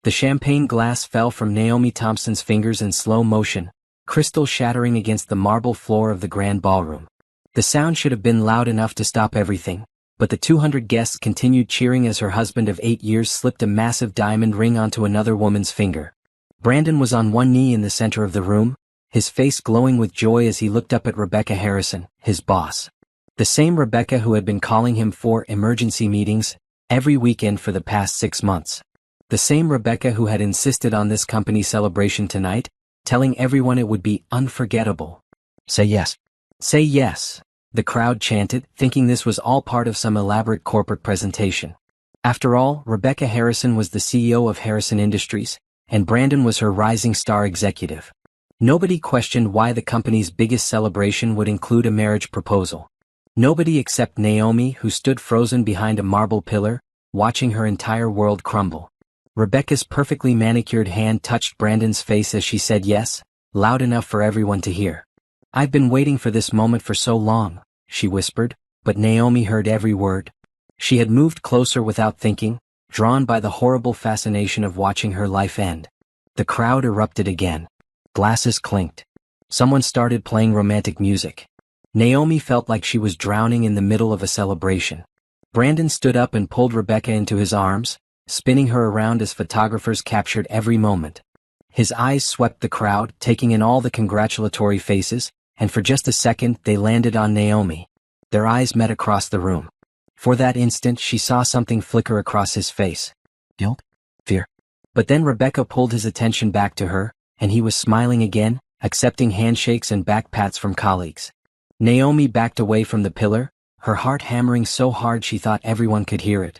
The champagne glass fell from Naomi Thompson's fingers in slow motion, crystal shattering against the marble floor of the grand ballroom. The sound should have been loud enough to stop everything, but the 200 guests continued cheering as her husband of 8 years slipped a massive diamond ring onto another woman's finger. Brandon was on one knee in the center of the room, his face glowing with joy as he looked up at Rebecca Harrison, his boss. The same Rebecca who had been calling him for emergency meetings every weekend for the past 6 months. The same Rebecca who had insisted on this company celebration tonight, telling everyone it would be unforgettable. Say yes. Say yes, the crowd chanted, thinking this was all part of some elaborate corporate presentation. After all, Rebecca Harrison was the CEO of Harrison Industries, and Brandon was her rising star executive. Nobody questioned why the company's biggest celebration would include a marriage proposal. Nobody except Naomi, who stood frozen behind a marble pillar, watching her entire world crumble. Rebecca's perfectly manicured hand touched Brandon's face as she said yes, loud enough for everyone to hear. "I've been waiting for this moment for so long," she whispered, but Naomi heard every word. She had moved closer without thinking, drawn by the horrible fascination of watching her life end. The crowd erupted again. Glasses clinked. Someone started playing romantic music. Naomi felt like she was drowning in the middle of a celebration. Brandon stood up and pulled Rebecca into his arms, spinning her around as photographers captured every moment. His eyes swept the crowd, taking in all the congratulatory faces, and for just a second they landed on Naomi. Their eyes met across the room. For that instant she saw something flicker across his face. Guilt? Fear? But then Rebecca pulled his attention back to her, and he was smiling again, accepting handshakes and back pats from colleagues. Naomi backed away from the pillar, her heart hammering so hard she thought everyone could hear it.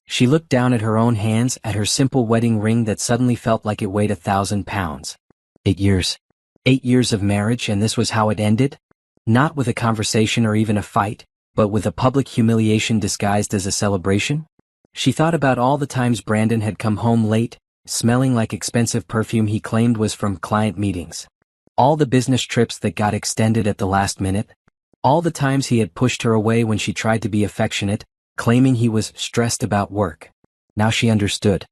She looked down at her own hands, at her simple wedding ring that suddenly felt like it weighed 1,000 pounds. 8 years. 8 years of marriage, and this was how it ended? Not with a conversation or even a fight, but with a public humiliation disguised as a celebration? She thought about all the times Brandon had come home late, smelling like expensive perfume he claimed was from client meetings. All the business trips that got extended at the last minute. All the times he had pushed her away when she tried to be affectionate, claiming he was stressed about work. Now she understood.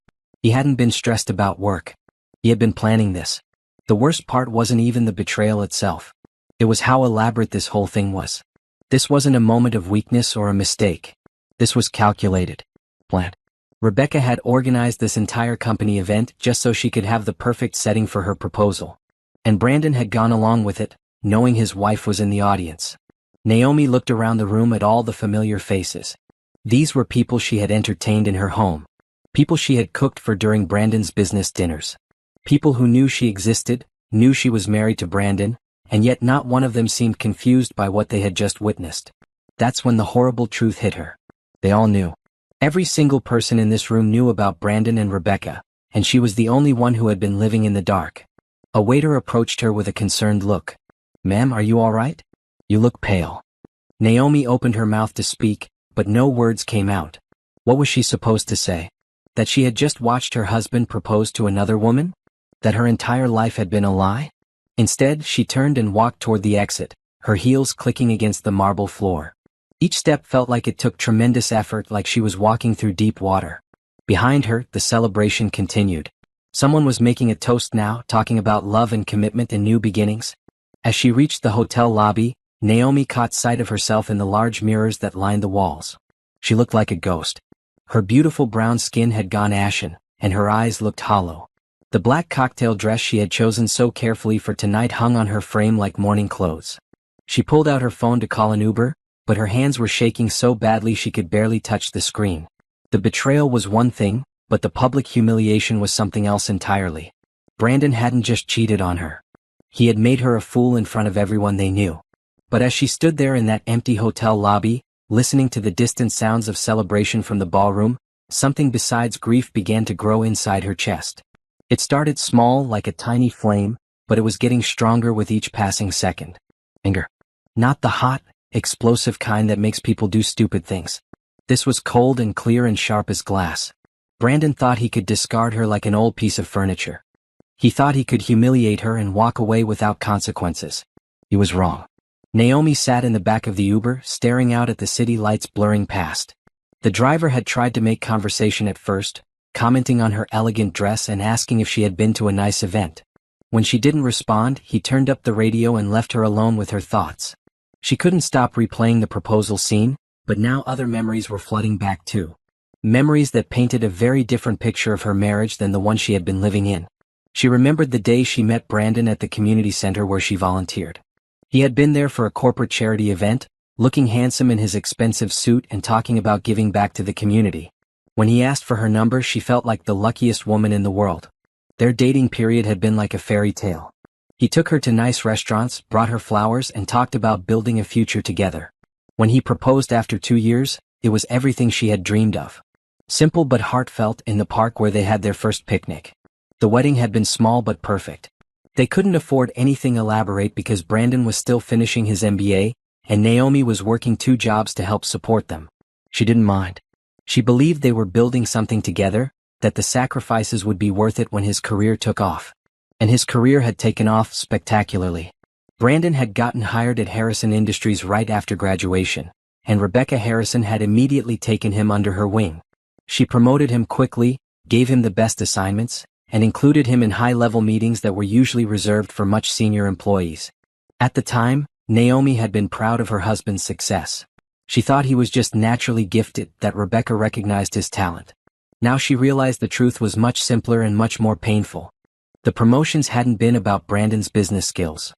He hadn't been stressed about work. He had been planning this. The worst part wasn't even the betrayal itself. It was how elaborate this whole thing was. This wasn't a moment of weakness or a mistake. This was calculated. Planned. Rebecca had organized this entire company event just so she could have the perfect setting for her proposal. And Brandon had gone along with it, knowing his wife was in the audience. Naomi looked around the room at all the familiar faces. These were people she had entertained in her home. People she had cooked for during Brandon's business dinners. People who knew she existed, knew she was married to Brandon, and yet not one of them seemed confused by what they had just witnessed. That's when the horrible truth hit her. They all knew. Every single person in this room knew about Brandon and Rebecca, and she was the only one who had been living in the dark. A waiter approached her with a concerned look. "Ma'am, are you all right? You look pale." Naomi opened her mouth to speak, but no words came out. What was she supposed to say? That she had just watched her husband propose to another woman? That her entire life had been a lie? Instead, she turned and walked toward the exit, her heels clicking against the marble floor. Each step felt like it took tremendous effort, like she was walking through deep water. Behind her, the celebration continued. Someone was making a toast now, talking about love and commitment and new beginnings. As she reached the hotel lobby, Naomi caught sight of herself in the large mirrors that lined the walls. She looked like a ghost. Her beautiful brown skin had gone ashen, and her eyes looked hollow. The black cocktail dress she had chosen so carefully for tonight hung on her frame like mourning clothes. She pulled out her phone to call an Uber, but her hands were shaking so badly she could barely touch the screen. The betrayal was one thing, but the public humiliation was something else entirely. Brandon hadn't just cheated on her. He had made her a fool in front of everyone they knew. But as she stood there in that empty hotel lobby, listening to the distant sounds of celebration from the ballroom, something besides grief began to grow inside her chest. It started small like a tiny flame, but it was getting stronger with each passing second. Anger. Not the hot, explosive kind that makes people do stupid things. This was cold and clear and sharp as glass. Brandon thought he could discard her like an old piece of furniture. He thought he could humiliate her and walk away without consequences. He was wrong. Naomi sat in the back of the Uber, staring out at the city lights blurring past. The driver had tried to make conversation at first, commenting on her elegant dress and asking if she had been to a nice event. When she didn't respond, he turned up the radio and left her alone with her thoughts. She couldn't stop replaying the proposal scene, but now other memories were flooding back too. Memories that painted a very different picture of her marriage than the one she had been living in. She remembered the day she met Brandon at the community center where she volunteered. He had been there for a corporate charity event, looking handsome in his expensive suit and talking about giving back to the community. When he asked for her number, she felt like the luckiest woman in the world. Their dating period had been like a fairy tale. He took her to nice restaurants, brought her flowers, and talked about building a future together. When he proposed after 2 years, it was everything she had dreamed of. Simple but heartfelt, in the park where they had their first picnic. The wedding had been small but perfect. They couldn't afford anything elaborate because Brandon was still finishing his MBA, and Naomi was working 2 jobs to help support them. She didn't mind. She believed they were building something together, that the sacrifices would be worth it when his career took off. And his career had taken off spectacularly. Brandon had gotten hired at Harrison Industries right after graduation, and Rebecca Harrison had immediately taken him under her wing. She promoted him quickly, gave him the best assignments, and included him in high-level meetings that were usually reserved for much senior employees. At the time, Naomi had been proud of her husband's success. She thought he was just naturally gifted, that Rebecca recognized his talent. Now she realized the truth was much simpler and much more painful. The promotions hadn't been about Brandon's business skills.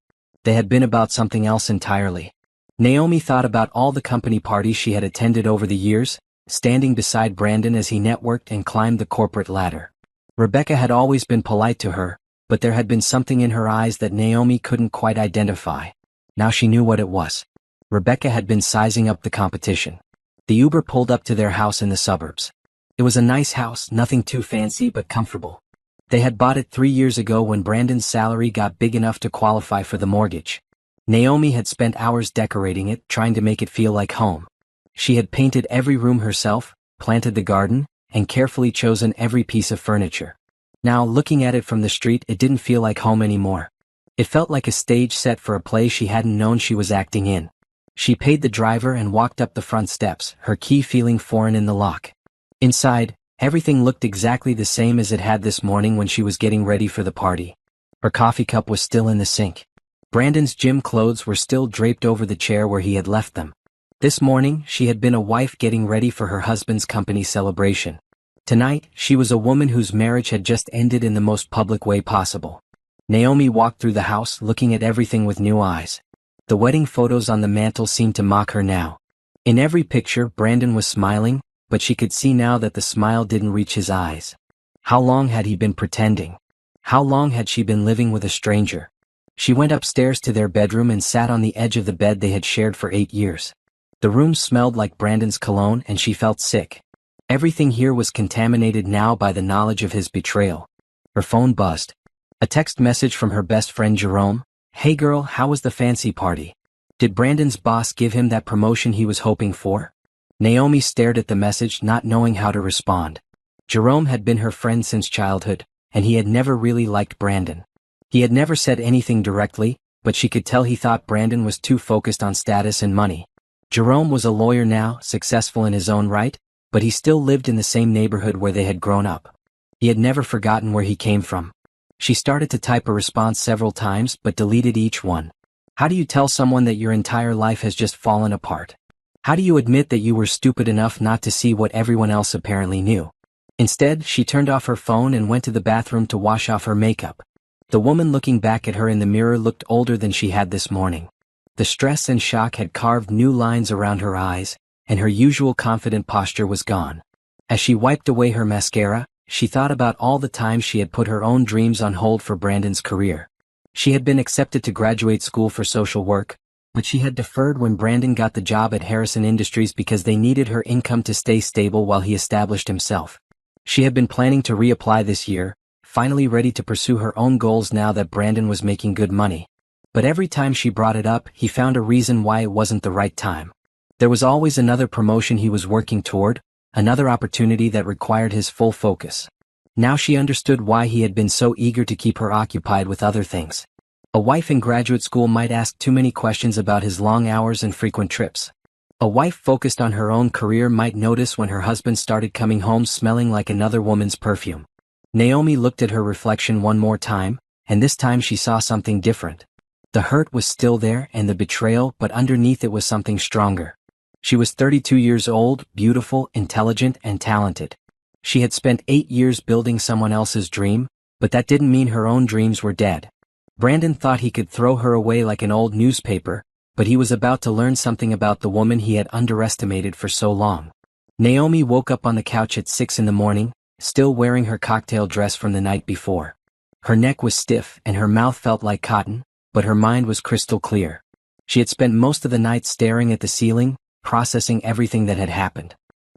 They had been about something else entirely. Naomi thought about all the company parties she had attended over the years, standing beside Brandon as he networked and climbed the corporate ladder. Rebecca had always been polite to her, but there had been something in her eyes that Naomi couldn't quite identify. Now she knew what it was. Rebecca had been sizing up the competition. The Uber pulled up to their house in the suburbs. It was a nice house, nothing too fancy but comfortable. They had bought it 3 years ago when Brandon's salary got big enough to qualify for the mortgage. Naomi had spent hours decorating it, trying to make it feel like home. She had painted every room herself, planted the garden, and carefully chosen every piece of furniture. Now, looking at it from the street, it didn't feel like home anymore. It felt like a stage set for a play she hadn't known she was acting in. She paid the driver and walked up the front steps, her key feeling foreign in the lock. Inside, everything looked exactly the same as it had this morning when she was getting ready for the party. Her coffee cup was still in the sink. Brandon's gym clothes were still draped over the chair where he had left them. This morning, she had been a wife getting ready for her husband's company celebration. Tonight, she was a woman whose marriage had just ended in the most public way possible. Naomi walked through the house, looking at everything with new eyes. The wedding photos on the mantel seemed to mock her now. In every picture, Brandon was smiling, but she could see now that the smile didn't reach his eyes. How long had he been pretending? How long had she been living with a stranger? She went upstairs to their bedroom and sat on the edge of the bed they had shared for 8 years. The room smelled like Brandon's cologne and she felt sick. Everything here was contaminated now by the knowledge of his betrayal. Her phone buzzed. A text message from her best friend Jerome. "Hey girl, how was the fancy party? Did Brandon's boss give him that promotion he was hoping for?" Naomi stared at the message, not knowing how to respond. Jerome had been her friend since childhood, and he had never really liked Brandon. He had never said anything directly, but she could tell he thought Brandon was too focused on status and money. Jerome was a lawyer now, successful in his own right, but he still lived in the same neighborhood where they had grown up. He had never forgotten where he came from. She started to type a response several times but deleted each one. How do you tell someone that your entire life has just fallen apart? How do you admit that you were stupid enough not to see what everyone else apparently knew? Instead, she turned off her phone and went to the bathroom to wash off her makeup. The woman looking back at her in the mirror looked older than she had this morning. The stress and shock had carved new lines around her eyes, and her usual confident posture was gone. As she wiped away her mascara, she thought about all the times she had put her own dreams on hold for Brandon's career. She had been accepted to graduate school for social work, but she had deferred when Brandon got the job at Harrison Industries because they needed her income to stay stable while he established himself. She had been planning to reapply this year, finally ready to pursue her own goals now that Brandon was making good money. But every time she brought it up, he found a reason why it wasn't the right time. There was always another promotion he was working toward, another opportunity that required his full focus. Now she understood why he had been so eager to keep her occupied with other things. A wife in graduate school might ask too many questions about his long hours and frequent trips. A wife focused on her own career might notice when her husband started coming home smelling like another woman's perfume. Naomi looked at her reflection one more time, and this time she saw something different. The hurt was still there and the betrayal, but underneath it was something stronger. She was 32 years old, beautiful, intelligent, and talented. She had spent 8 years building someone else's dream, but that didn't mean her own dreams were dead. Brandon thought he could throw her away like an old newspaper, but he was about to learn something about the woman he had underestimated for so long. Naomi woke up on the couch at 6 in the morning, still wearing her cocktail dress from the night before. Her neck was stiff and her mouth felt like cotton, but her mind was crystal clear. She had spent most of the night staring at the ceiling, processing everything that had happened.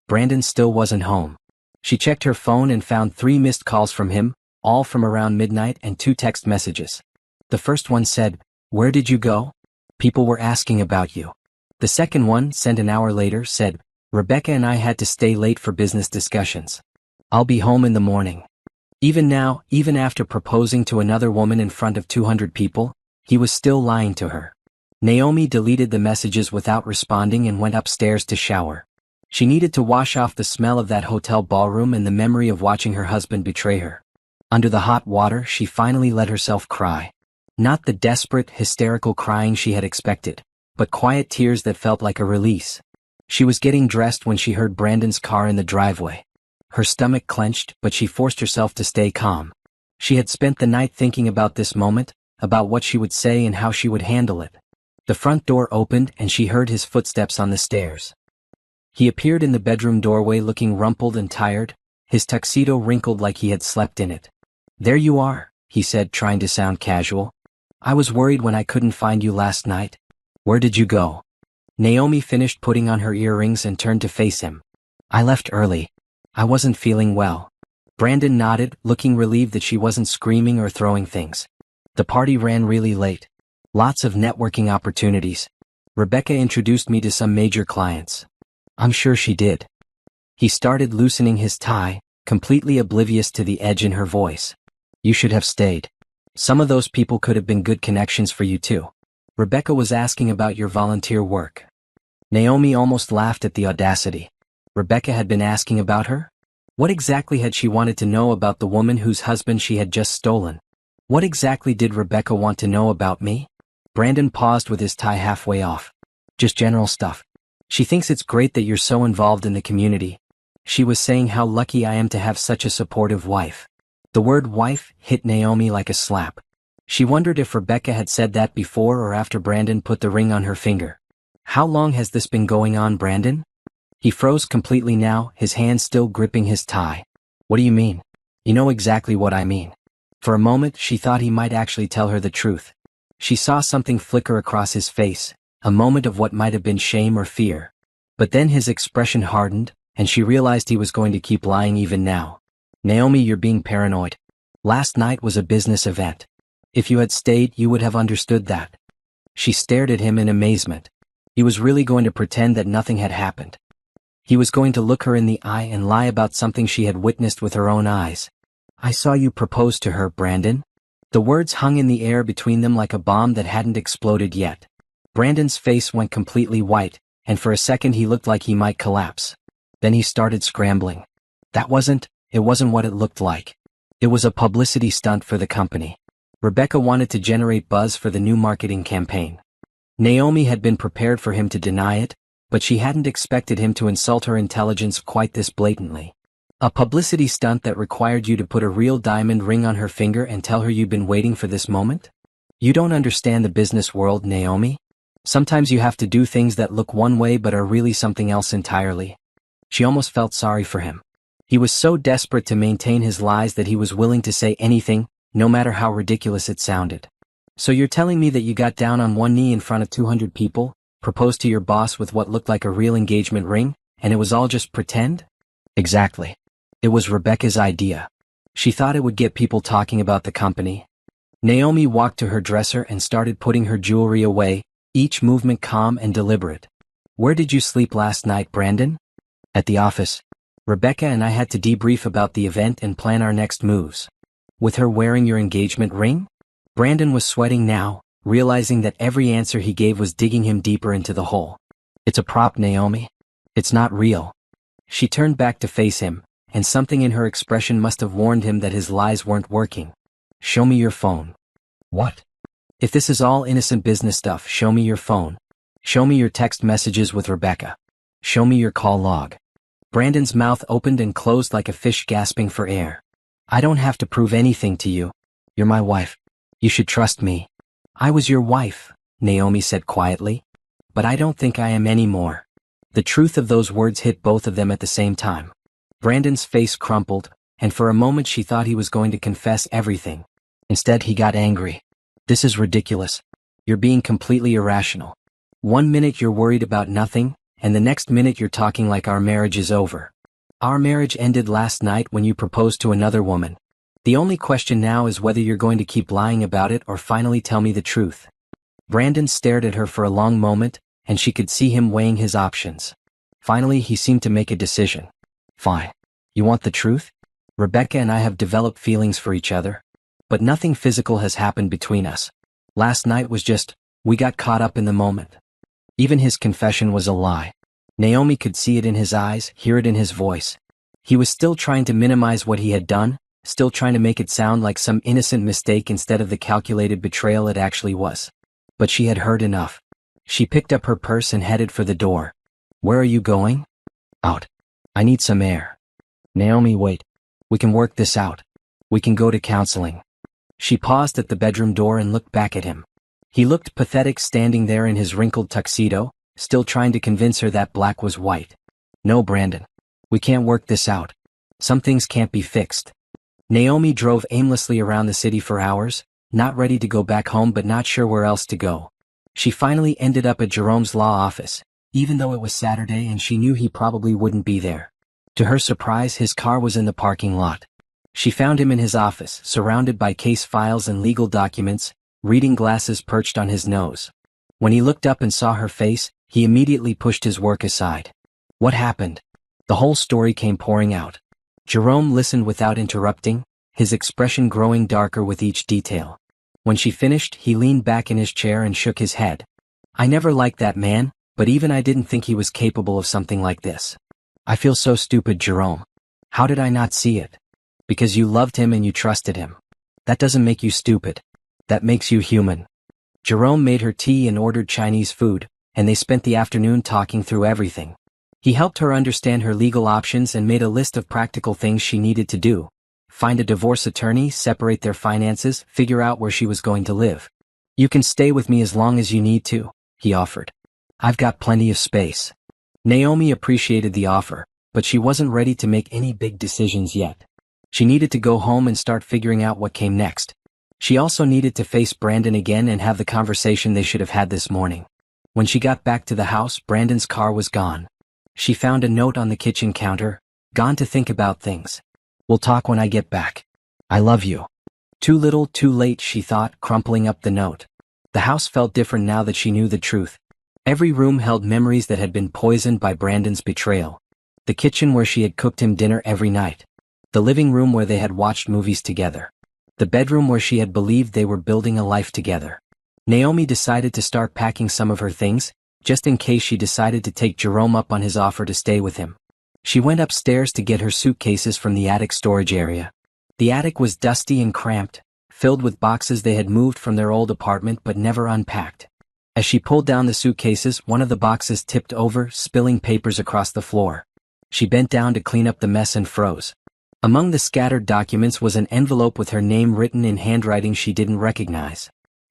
Brandon still wasn't home. She checked her phone and found 3 missed calls from him, all from around midnight, and 2 text messages. The first one said, "Where did you go? People were asking about you." The second one, sent an hour later, said, "Rebecca and I had to stay late for business discussions. I'll be home in the morning." Even now, even after proposing to another woman in front of 200 people, he was still lying to her. Naomi deleted the messages without responding and went upstairs to shower. She needed to wash off the smell of that hotel ballroom and the memory of watching her husband betray her. Under the hot water, she finally let herself cry. Not the desperate, hysterical crying she had expected, but quiet tears that felt like a release. She was getting dressed when she heard Brandon's car in the driveway. Her stomach clenched, but she forced herself to stay calm. She had spent the night thinking about this moment, about what she would say and how she would handle it. The front door opened and she heard his footsteps on the stairs. He appeared in the bedroom doorway looking rumpled and tired, his tuxedo wrinkled like he had slept in it. "There you are," he said, trying to sound casual. "I was worried when I couldn't find you last night. Where did you go?" Naomi finished putting on her earrings and turned to face him. "I left early. I wasn't feeling well." Brandon nodded, looking relieved that she wasn't screaming or throwing things. "The party ran really late. Lots of networking opportunities. Rebecca introduced me to some major clients." "I'm sure she did." He started loosening his tie, completely oblivious to the edge in her voice. "You should have stayed. Some of those people could have been good connections for you too. Rebecca was asking about your volunteer work." Naomi almost laughed at the audacity. Rebecca had been asking about her? What exactly had she wanted to know about the woman whose husband she had just stolen? What exactly did Rebecca want to know about me? Brandon paused with his tie halfway off. "Just general stuff. She thinks it's great that you're so involved in the community. She was saying how lucky I am to have such a supportive wife." The word wife hit Naomi like a slap. She wondered if Rebecca had said that before or after Brandon put the ring on her finger. "How long has this been going on, Brandon?" He froze completely now, his hand still gripping his tie. "What do you mean?" "You know exactly what I mean." For a moment, she thought he might actually tell her the truth. She saw something flicker across his face, a moment of what might have been shame or fear. But then his expression hardened, and she realized he was going to keep lying even now. "Naomi, you're being paranoid. Last night was a business event. If you had stayed, you would have understood that." She stared at him in amazement. He was really going to pretend that nothing had happened. He was going to look her in the eye and lie about something she had witnessed with her own eyes. "I saw you propose to her, Brandon." The words hung in the air between them like a bomb that hadn't exploded yet. Brandon's face went completely white, and for a second he looked like he might collapse. Then he started scrambling. It wasn't what it looked like. It was a publicity stunt for the company. Rebecca wanted to generate buzz for the new marketing campaign. Naomi had been prepared for him to deny it, but she hadn't expected him to insult her intelligence quite this blatantly. A publicity stunt that required you to put a real diamond ring on her finger and tell her you'd been waiting for this moment? You don't understand the business world, Naomi. Sometimes you have to do things that look one way but are really something else entirely. She almost felt sorry for him. He was so desperate to maintain his lies that he was willing to say anything, no matter how ridiculous it sounded. "So you're telling me that you got down on one knee in front of 200 people, proposed to your boss with what looked like a real engagement ring, and it was all just pretend?" "Exactly. It was Rebecca's idea. She thought it would get people talking about the company." Naomi walked to her dresser and started putting her jewelry away, each movement calm and deliberate. "Where did you sleep last night, Brandon?" "At the office. Rebecca and I had to debrief about the event and plan our next moves." "With her wearing your engagement ring?" Brandon was sweating now, realizing that every answer he gave was digging him deeper into the hole. It's a prop, Naomi. It's not real. She turned back to face him, and something in her expression must have warned him that his lies weren't working. Show me your phone. What? If this is all innocent business stuff, show me your phone. Show me your text messages with Rebecca. Show me your call log. Brandon's mouth opened and closed like a fish gasping for air. I don't have to prove anything to you. You're my wife. You should trust me. I was your wife, Naomi said quietly. But I don't think I am anymore. The truth of those words hit both of them at the same time. Brandon's face crumpled, and for a moment she thought he was going to confess everything. Instead, he got angry. This is ridiculous. You're being completely irrational. 1 minute you're worried about nothing, and the next minute you're talking like our marriage is over. Our marriage ended last night when you proposed to another woman. The only question now is whether you're going to keep lying about it or finally tell me the truth. Brandon stared at her for a long moment, and she could see him weighing his options. Finally, he seemed to make a decision. Fine. You want the truth? Rebecca and I have developed feelings for each other. But nothing physical has happened between us. Last night was just, we got caught up in the moment. Even his confession was a lie. Naomi could see it in his eyes, hear it in his voice. He was still trying to minimize what he had done, still trying to make it sound like some innocent mistake instead of the calculated betrayal it actually was. But she had heard enough. She picked up her purse and headed for the door. Where are you going? Out. I need some air. Naomi, wait. We can work this out. We can go to counseling. She paused at the bedroom door and looked back at him. He looked pathetic standing there in his wrinkled tuxedo, still trying to convince her that black was white. No, Brandon. We can't work this out. Some things can't be fixed. Naomi drove aimlessly around the city for hours, not ready to go back home but not sure where else to go. She finally ended up at Jerome's law office, even though it was Saturday and she knew he probably wouldn't be there. To her surprise, his car was in the parking lot. She found him in his office, surrounded by case files and legal documents, reading glasses perched on his nose. When he looked up and saw her face, he immediately pushed his work aside. What happened? The whole story came pouring out. Jerome listened without interrupting, his expression growing darker with each detail. When she finished, he leaned back in his chair and shook his head. I never liked that man, but even I didn't think he was capable of something like this. I feel so stupid, Jerome. How did I not see it? Because you loved him and you trusted him. That doesn't make you stupid. That makes you human. Jerome made her tea and ordered Chinese food, and they spent the afternoon talking through everything. He helped her understand her legal options and made a list of practical things she needed to do. Find a divorce attorney, separate their finances, figure out where she was going to live. You can stay with me as long as you need to, he offered. I've got plenty of space. Naomi appreciated the offer, but she wasn't ready to make any big decisions yet. She needed to go home and start figuring out what came next. She also needed to face Brandon again and have the conversation they should have had this morning. When she got back to the house, Brandon's car was gone. She found a note on the kitchen counter, gone to think about things. We'll talk when I get back. I love you. Too little, too late, she thought, crumpling up the note. The house felt different now that she knew the truth. Every room held memories that had been poisoned by Brandon's betrayal. The kitchen where she had cooked him dinner every night. The living room where they had watched movies together. The bedroom where she had believed they were building a life together. Naomi decided to start packing some of her things, just in case she decided to take Jerome up on his offer to stay with him. She went upstairs to get her suitcases from the attic storage area. The attic was dusty and cramped, filled with boxes they had moved from their old apartment but never unpacked. As she pulled down the suitcases, one of the boxes tipped over, spilling papers across the floor. She bent down to clean up the mess and froze. Among the scattered documents was an envelope with her name written in handwriting she didn't recognize.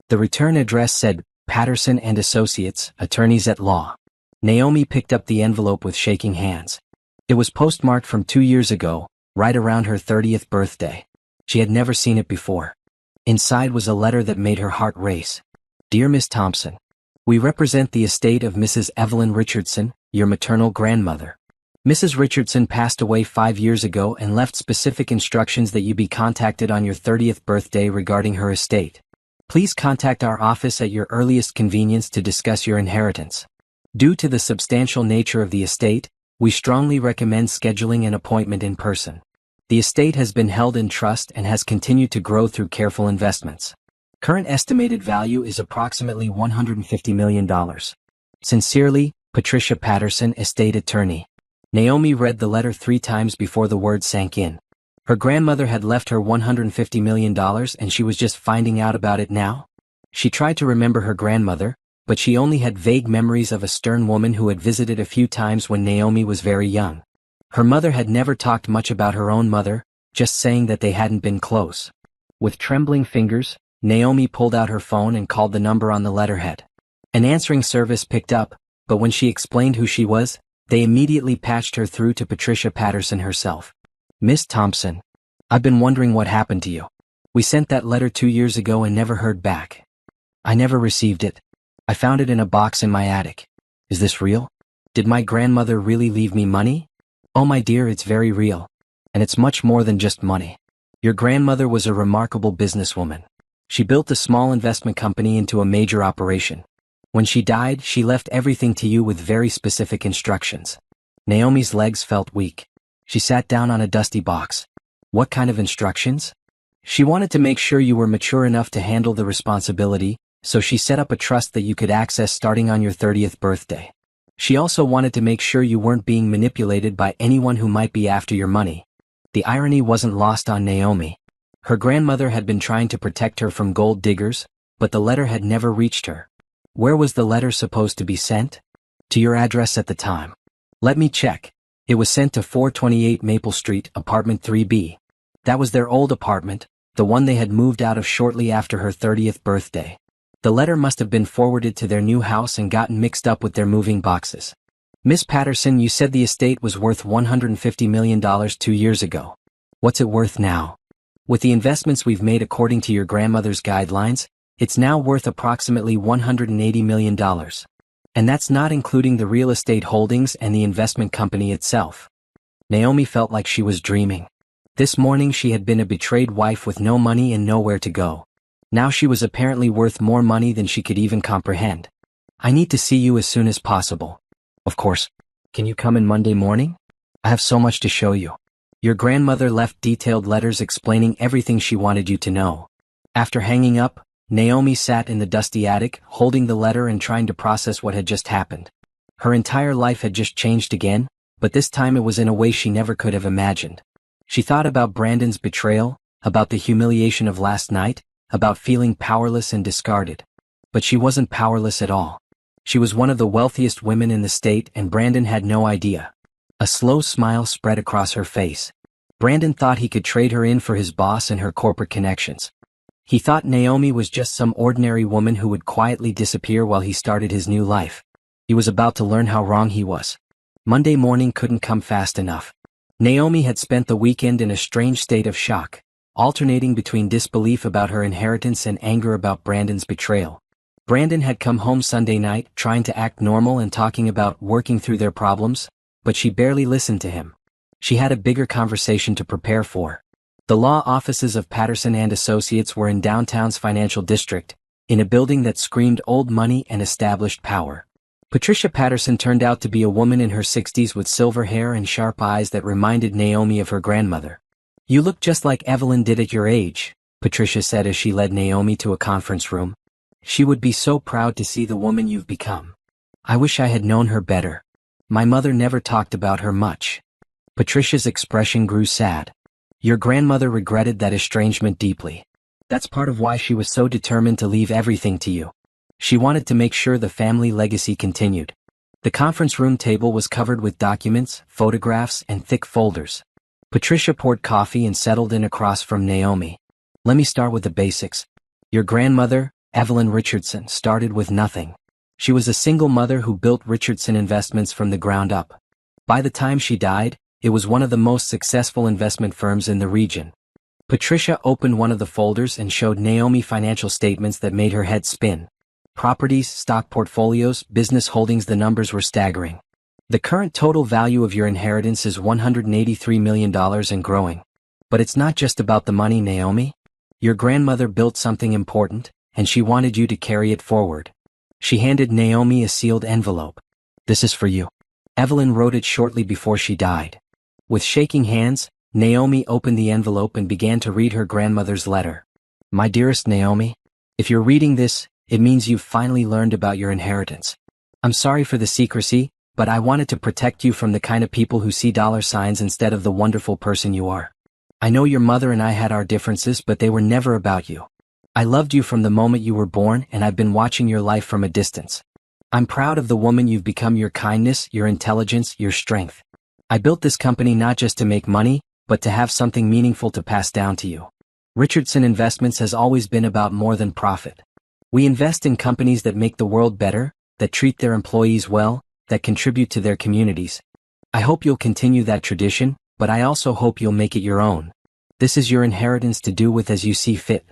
The return address said, Patterson and Associates, Attorneys at Law. Naomi picked up the envelope with shaking hands. It was postmarked from 2 years ago, right around her 30th birthday. She had never seen it before. Inside was a letter that made her heart race. Dear Miss Thompson, we represent the estate of Mrs. Evelyn Richardson, your maternal grandmother. Mrs. Richardson passed away 5 years ago and left specific instructions that you be contacted on your 30th birthday regarding her estate. Please contact our office at your earliest convenience to discuss your inheritance. Due to the substantial nature of the estate, we strongly recommend scheduling an appointment in person. The estate has been held in trust and has continued to grow through careful investments. Current estimated value is approximately $150 million. Sincerely, Patricia Patterson, estate attorney. Naomi read the letter 3 times before the words sank in. Her grandmother had left her $150 million and she was just finding out about it now? She tried to remember her grandmother, but she only had vague memories of a stern woman who had visited a few times when Naomi was very young. Her mother had never talked much about her own mother, just saying that they hadn't been close. With trembling fingers, Naomi pulled out her phone and called the number on the letterhead. An answering service picked up, but when she explained who she was, they immediately patched her through to Patricia Patterson herself. Miss Thompson, I've been wondering what happened to you. We sent that letter 2 years ago and never heard back. I never received it. I found it in a box in my attic. Is this real? Did my grandmother really leave me money? Oh my dear, it's very real. And it's much more than just money. Your grandmother was a remarkable businesswoman. She built a small investment company into a major operation. When she died, she left everything to you with very specific instructions. Naomi's legs felt weak. She sat down on a dusty box. What kind of instructions? She wanted to make sure you were mature enough to handle the responsibility, so she set up a trust that you could access starting on your 30th birthday. She also wanted to make sure you weren't being manipulated by anyone who might be after your money. The irony wasn't lost on Naomi. Her grandmother had been trying to protect her from gold diggers, but the letter had never reached her. Where was the letter supposed to be sent? To your address at the time. Let me check. It was sent to 428 Maple Street, apartment 3B. That was their old apartment, the one they had moved out of shortly after her 30th birthday. The letter must have been forwarded to their new house and gotten mixed up with their moving boxes. Miss Patterson, you said the estate was worth $150 million 2 years ago. What's it worth now? With the investments we've made according to your grandmother's guidelines, it's now worth approximately $180 million. And that's not including the real estate holdings and the investment company itself. Naomi felt like she was dreaming. This morning she had been a betrayed wife with no money and nowhere to go. Now she was apparently worth more money than she could even comprehend. I need to see you as soon as possible. Of course. Can you come in Monday morning? I have so much to show you. Your grandmother left detailed letters explaining everything she wanted you to know. After hanging up, Naomi sat in the dusty attic, holding the letter and trying to process what had just happened. Her entire life had just changed again, but this time it was in a way she never could have imagined. She thought about Brandon's betrayal, about the humiliation of last night, about feeling powerless and discarded. But she wasn't powerless at all. She was one of the wealthiest women in the state and Brandon had no idea. A slow smile spread across her face. Brandon thought he could trade her in for his boss and her corporate connections. He thought Naomi was just some ordinary woman who would quietly disappear while he started his new life. He was about to learn how wrong he was. Monday morning couldn't come fast enough. Naomi had spent the weekend in a strange state of shock, alternating between disbelief about her inheritance and anger about Brandon's betrayal. Brandon had come home Sunday night, trying to act normal and talking about working through their problems, but she barely listened to him. She had a bigger conversation to prepare for. The law offices of Patterson and Associates were in downtown's financial district, in a building that screamed old money and established power. Patricia Patterson turned out to be a woman in her 60s with silver hair and sharp eyes that reminded Naomi of her grandmother. You look just like Evelyn did at your age, Patricia said as she led Naomi to a conference room. She would be so proud to see the woman you've become. I wish I had known her better. My mother never talked about her much. Patricia's expression grew sad. Your grandmother regretted that estrangement deeply. That's part of why she was so determined to leave everything to you. She wanted to make sure the family legacy continued. The conference room table was covered with documents, photographs, and thick folders. Patricia poured coffee and settled in across from Naomi. Let me start with the basics. Your grandmother, Evelyn Richardson, started with nothing. She was a single mother who built Richardson Investments from the ground up. By the time she died, it was one of the most successful investment firms in the region. Patricia opened one of the folders and showed Naomi financial statements that made her head spin. Properties, stock portfolios, business holdings, the numbers were staggering. The current total value of your inheritance is $183 million and growing. But it's not just about the money, Naomi. Your grandmother built something important, and she wanted you to carry it forward. She handed Naomi a sealed envelope. This is for you. Evelyn wrote it shortly before she died. With shaking hands, Naomi opened the envelope and began to read her grandmother's letter. My dearest Naomi, if you're reading this, it means you've finally learned about your inheritance. I'm sorry for the secrecy, but I wanted to protect you from the kind of people who see dollar signs instead of the wonderful person you are. I know your mother and I had our differences, but they were never about you. I loved you from the moment you were born, and I've been watching your life from a distance. I'm proud of the woman you've become, your kindness, your intelligence, your strength. I built this company not just to make money, but to have something meaningful to pass down to you. Richardson Investments has always been about more than profit. We invest in companies that make the world better, that treat their employees well, that contribute to their communities. I hope you'll continue that tradition, but I also hope you'll make it your own. This is your inheritance to do with as you see fit.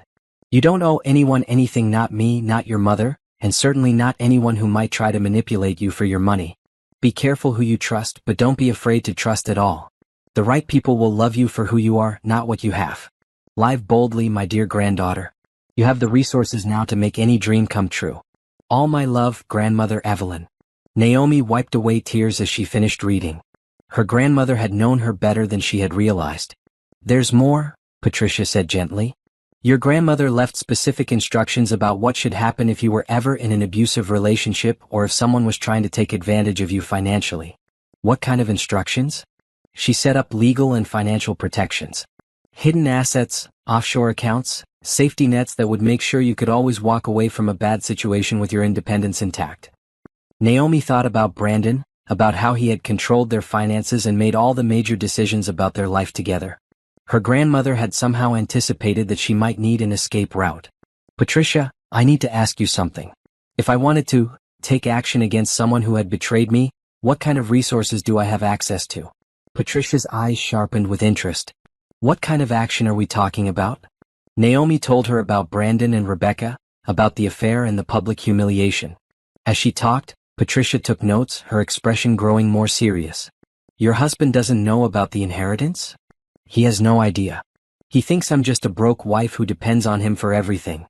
You don't owe anyone anything, not me, not your mother, and certainly not anyone who might try to manipulate you for your money. Be careful who you trust, but don't be afraid to trust at all. The right people will love you for who you are, not what you have. Live boldly, my dear granddaughter. You have the resources now to make any dream come true. All my love, Grandmother Evelyn. Naomi wiped away tears as she finished reading. Her grandmother had known her better than she had realized. There's more, Patricia said gently. Your grandmother left specific instructions about what should happen if you were ever in an abusive relationship or if someone was trying to take advantage of you financially. What kind of instructions? She set up legal and financial protections. Hidden assets, offshore accounts, safety nets that would make sure you could always walk away from a bad situation with your independence intact. Naomi thought about Brandon, about how he had controlled their finances and made all the major decisions about their life together. Her grandmother had somehow anticipated that she might need an escape route. Patricia, I need to ask you something. If I wanted to take action against someone who had betrayed me, what kind of resources do I have access to? Patricia's eyes sharpened with interest. What kind of action are we talking about? Naomi told her about Brandon and Rebecca, about the affair and the public humiliation. As she talked, Patricia took notes, her expression growing more serious. Your husband doesn't know about the inheritance? He has no idea. He thinks I'm just a broke wife who depends on him for everything.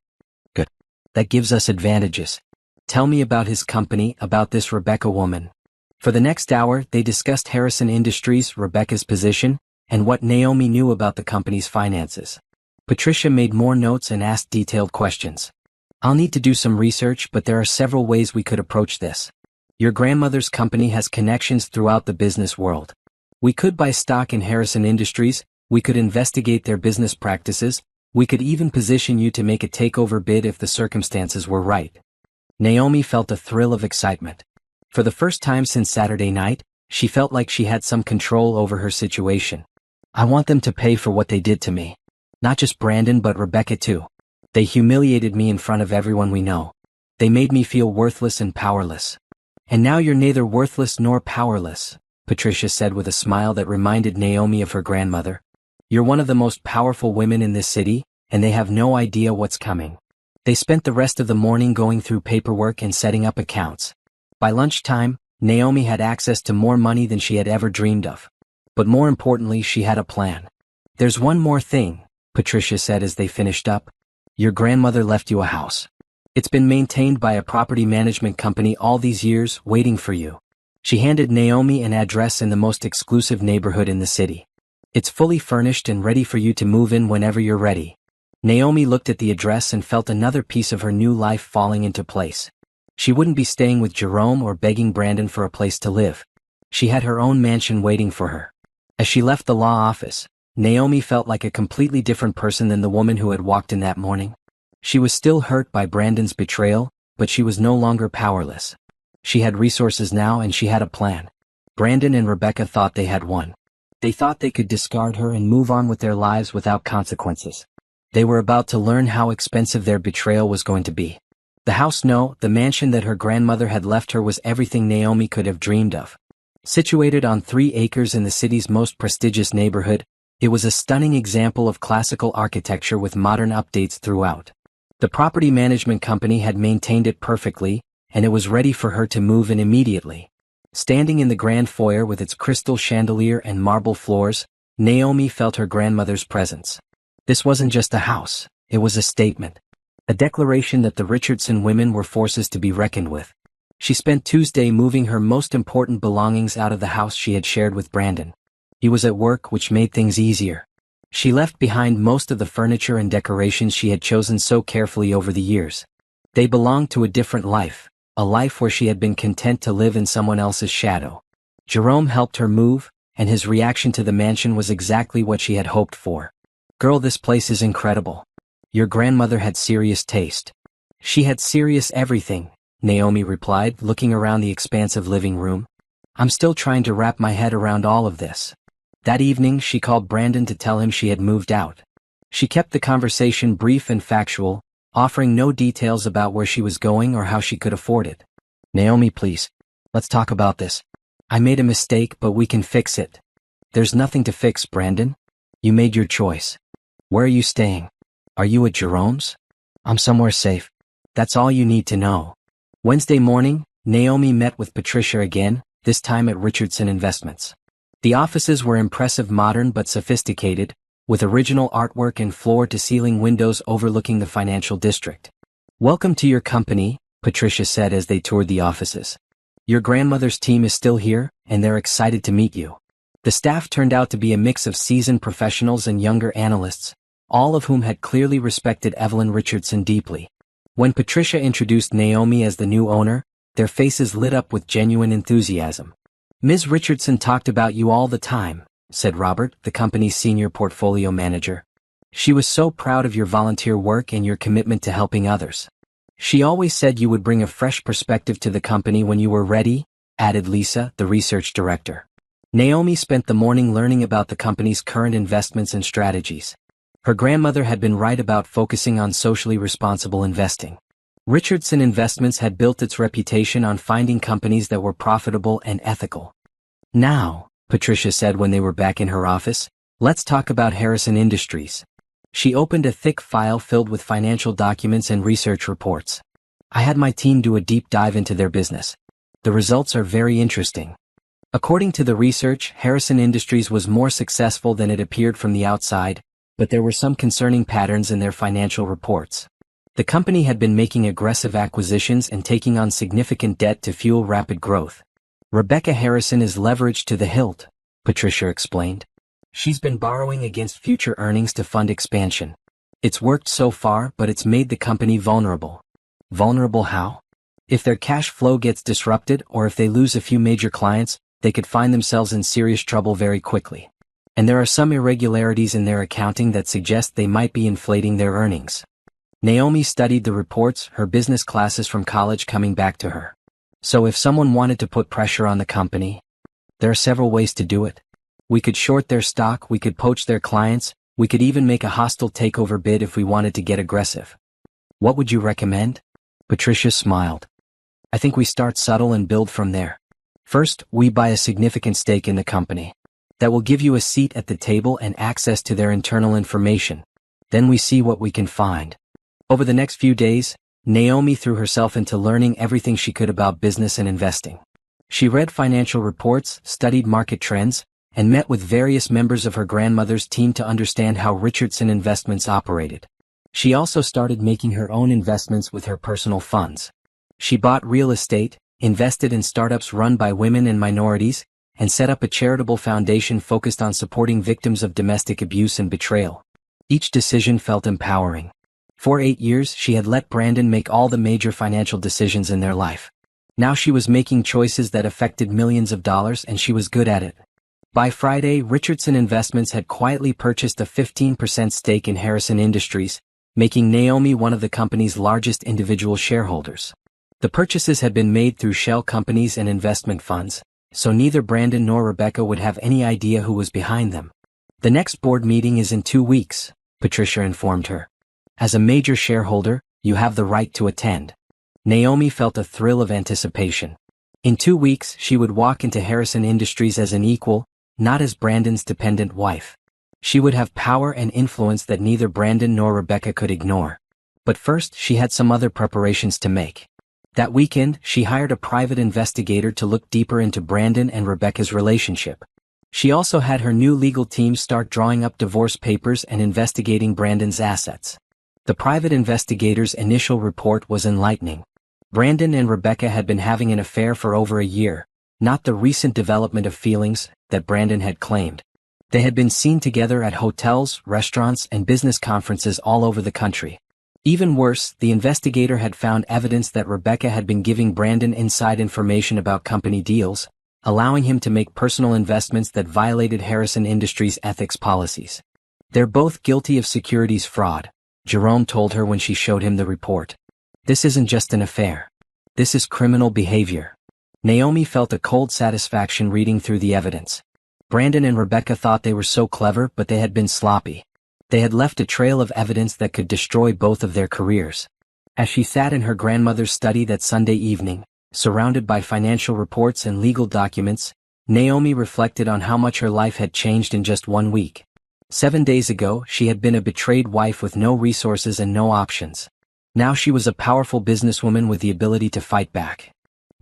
Good. That gives us advantages. Tell me about his company, about this Rebecca woman. For the next hour, they discussed Harrison Industries, Rebecca's position, and what Naomi knew about the company's finances. Patricia made more notes and asked detailed questions. I'll need to do some research, but there are several ways we could approach this. Your grandmother's company has connections throughout the business world. We could buy stock in Harrison Industries, we could investigate their business practices, we could even position you to make a takeover bid if the circumstances were right. Naomi felt a thrill of excitement. For the first time since Saturday night, she felt like she had some control over her situation. I want them to pay for what they did to me. Not just Brandon but Rebecca too. They humiliated me in front of everyone we know. They made me feel worthless and powerless. And now you're neither worthless nor powerless, Patricia said with a smile that reminded Naomi of her grandmother. You're one of the most powerful women in this city, and they have no idea what's coming. They spent the rest of the morning going through paperwork and setting up accounts. By lunchtime, Naomi had access to more money than she had ever dreamed of. But more importantly, she had a plan. There's one more thing, Patricia said as they finished up. Your grandmother left you a house. It's been maintained by a property management company all these years, waiting for you. She handed Naomi an address in the most exclusive neighborhood in the city. It's fully furnished and ready for you to move in whenever you're ready. Naomi looked at the address and felt another piece of her new life falling into place. She wouldn't be staying with Jerome or begging Brandon for a place to live. She had her own mansion waiting for her. As she left the law office, Naomi felt like a completely different person than the woman who had walked in that morning. She was still hurt by Brandon's betrayal, but she was no longer powerless. She had resources now and she had a plan. Brandon and Rebecca thought they had won. They thought they could discard her and move on with their lives without consequences. They were about to learn how expensive their betrayal was going to be. The house, no, the mansion that her grandmother had left her was everything Naomi could have dreamed of. Situated on 3 acres in the city's most prestigious neighborhood, it was a stunning example of classical architecture with modern updates throughout. The property management company had maintained it perfectly, and it was ready for her to move in immediately. Standing in the grand foyer with its crystal chandelier and marble floors, Naomi felt her grandmother's presence. This wasn't just a house, it was a statement. A declaration that the Richardson women were forces to be reckoned with. She spent Tuesday moving her most important belongings out of the house she had shared with Brandon. He was at work, which made things easier. She left behind most of the furniture and decorations she had chosen so carefully over the years. They belonged to a different life, a life where she had been content to live in someone else's shadow. Jerome helped her move, and his reaction to the mansion was exactly what she had hoped for. "Girl, this place is incredible. Your grandmother had serious taste." "She had serious everything," Naomi replied, looking around the expansive living room. "I'm still trying to wrap my head around all of this." That evening, she called Brandon to tell him she had moved out. She kept the conversation brief and factual, offering no details about where she was going or how she could afford it. "Naomi, please. Let's talk about this. I made a mistake, but we can fix it." "There's nothing to fix, Brandon. You made your choice. Where are you staying? Are you at Jerome's?" "I'm somewhere safe. That's all you need to know." Wednesday morning, Naomi met with Patricia again, this time at Richardson Investments. The offices were impressive, modern but sophisticated, with original artwork and floor-to-ceiling windows overlooking the financial district. "Welcome to your company," Patricia said as they toured the offices. "Your grandmother's team is still here, and they're excited to meet you." The staff turned out to be a mix of seasoned professionals and younger analysts, all of whom had clearly respected Evelyn Richardson deeply. When Patricia introduced Naomi as the new owner, their faces lit up with genuine enthusiasm. "Ms. Richardson talked about you all the time," said Robert, the company's senior portfolio manager. "She was so proud of your volunteer work and your commitment to helping others. She always said you would bring a fresh perspective to the company when you were ready," added Lisa, the research director. Naomi spent the morning learning about the company's current investments and strategies. Her grandmother had been right about focusing on socially responsible investing. Richardson Investments had built its reputation on finding companies that were profitable and ethical. "Now," Patricia said when they were back in her office, "let's talk about Harrison Industries." She opened a thick file filled with financial documents and research reports. "I had my team do a deep dive into their business. The results are very interesting. According to the research, Harrison Industries was more successful than it appeared from the outside, but there were some concerning patterns in their financial reports. The company had been making aggressive acquisitions and taking on significant debt to fuel rapid growth. Rebecca Harrison is leveraged to the hilt," Patricia explained. "She's been borrowing against future earnings to fund expansion. It's worked so far, but it's made the company vulnerable." "Vulnerable how?" "If their cash flow gets disrupted or if they lose a few major clients, they could find themselves in serious trouble very quickly. And there are some irregularities in their accounting that suggest they might be inflating their earnings." Naomi studied the reports, her business classes from college coming back to her. "So if someone wanted to put pressure on the company?" "There are several ways to do it. We could short their stock, we could poach their clients, we could even make a hostile takeover bid if we wanted to get aggressive." "What would you recommend?" Patricia smiled. "I think we start subtle and build from there. First, we buy a significant stake in the company. That will give you a seat at the table and access to their internal information. Then we see what we can find." Over the next few days, Naomi threw herself into learning everything she could about business and investing. She read financial reports, studied market trends, and met with various members of her grandmother's team to understand how Richardson Investments operated. She also started making her own investments with her personal funds. She bought real estate, invested in startups run by women and minorities, and set up a charitable foundation focused on supporting victims of domestic abuse and betrayal. Each decision felt empowering. For 8 years, she had let Brandon make all the major financial decisions in their life. Now she was making choices that affected millions of dollars, and she was good at it. By Friday, Richardson Investments had quietly purchased a 15% stake in Harrison Industries, making Naomi one of the company's largest individual shareholders. The purchases had been made through shell companies and investment funds, so neither Brandon nor Rebecca would have any idea who was behind them. "The next board meeting is in 2 weeks, Patricia informed her. "As a major shareholder, you have the right to attend." Naomi felt a thrill of anticipation. In 2 weeks, she would walk into Harrison Industries as an equal, not as Brandon's dependent wife. She would have power and influence that neither Brandon nor Rebecca could ignore. But first, she had some other preparations to make. That weekend, she hired a private investigator to look deeper into Brandon and Rebecca's relationship. She also had her new legal team start drawing up divorce papers and investigating Brandon's assets. The private investigator's initial report was enlightening. Brandon and Rebecca had been having an affair for over a year, not the recent development of feelings that Brandon had claimed. They had been seen together at hotels, restaurants, and business conferences all over the country. Even worse, the investigator had found evidence that Rebecca had been giving Brandon inside information about company deals, allowing him to make personal investments that violated Harrison Industries' ethics policies. "They're both guilty of securities fraud," Jerome told her when she showed him the report. "This isn't just an affair. This is criminal behavior." Naomi felt a cold satisfaction reading through the evidence. Brandon and Rebecca thought they were so clever, but they had been sloppy. They had left a trail of evidence that could destroy both of their careers. As she sat in her grandmother's study that Sunday evening, surrounded by financial reports and legal documents, Naomi reflected on how much her life had changed in just 1 week. 7 days ago, she had been a betrayed wife with no resources and no options. Now she was a powerful businesswoman with the ability to fight back.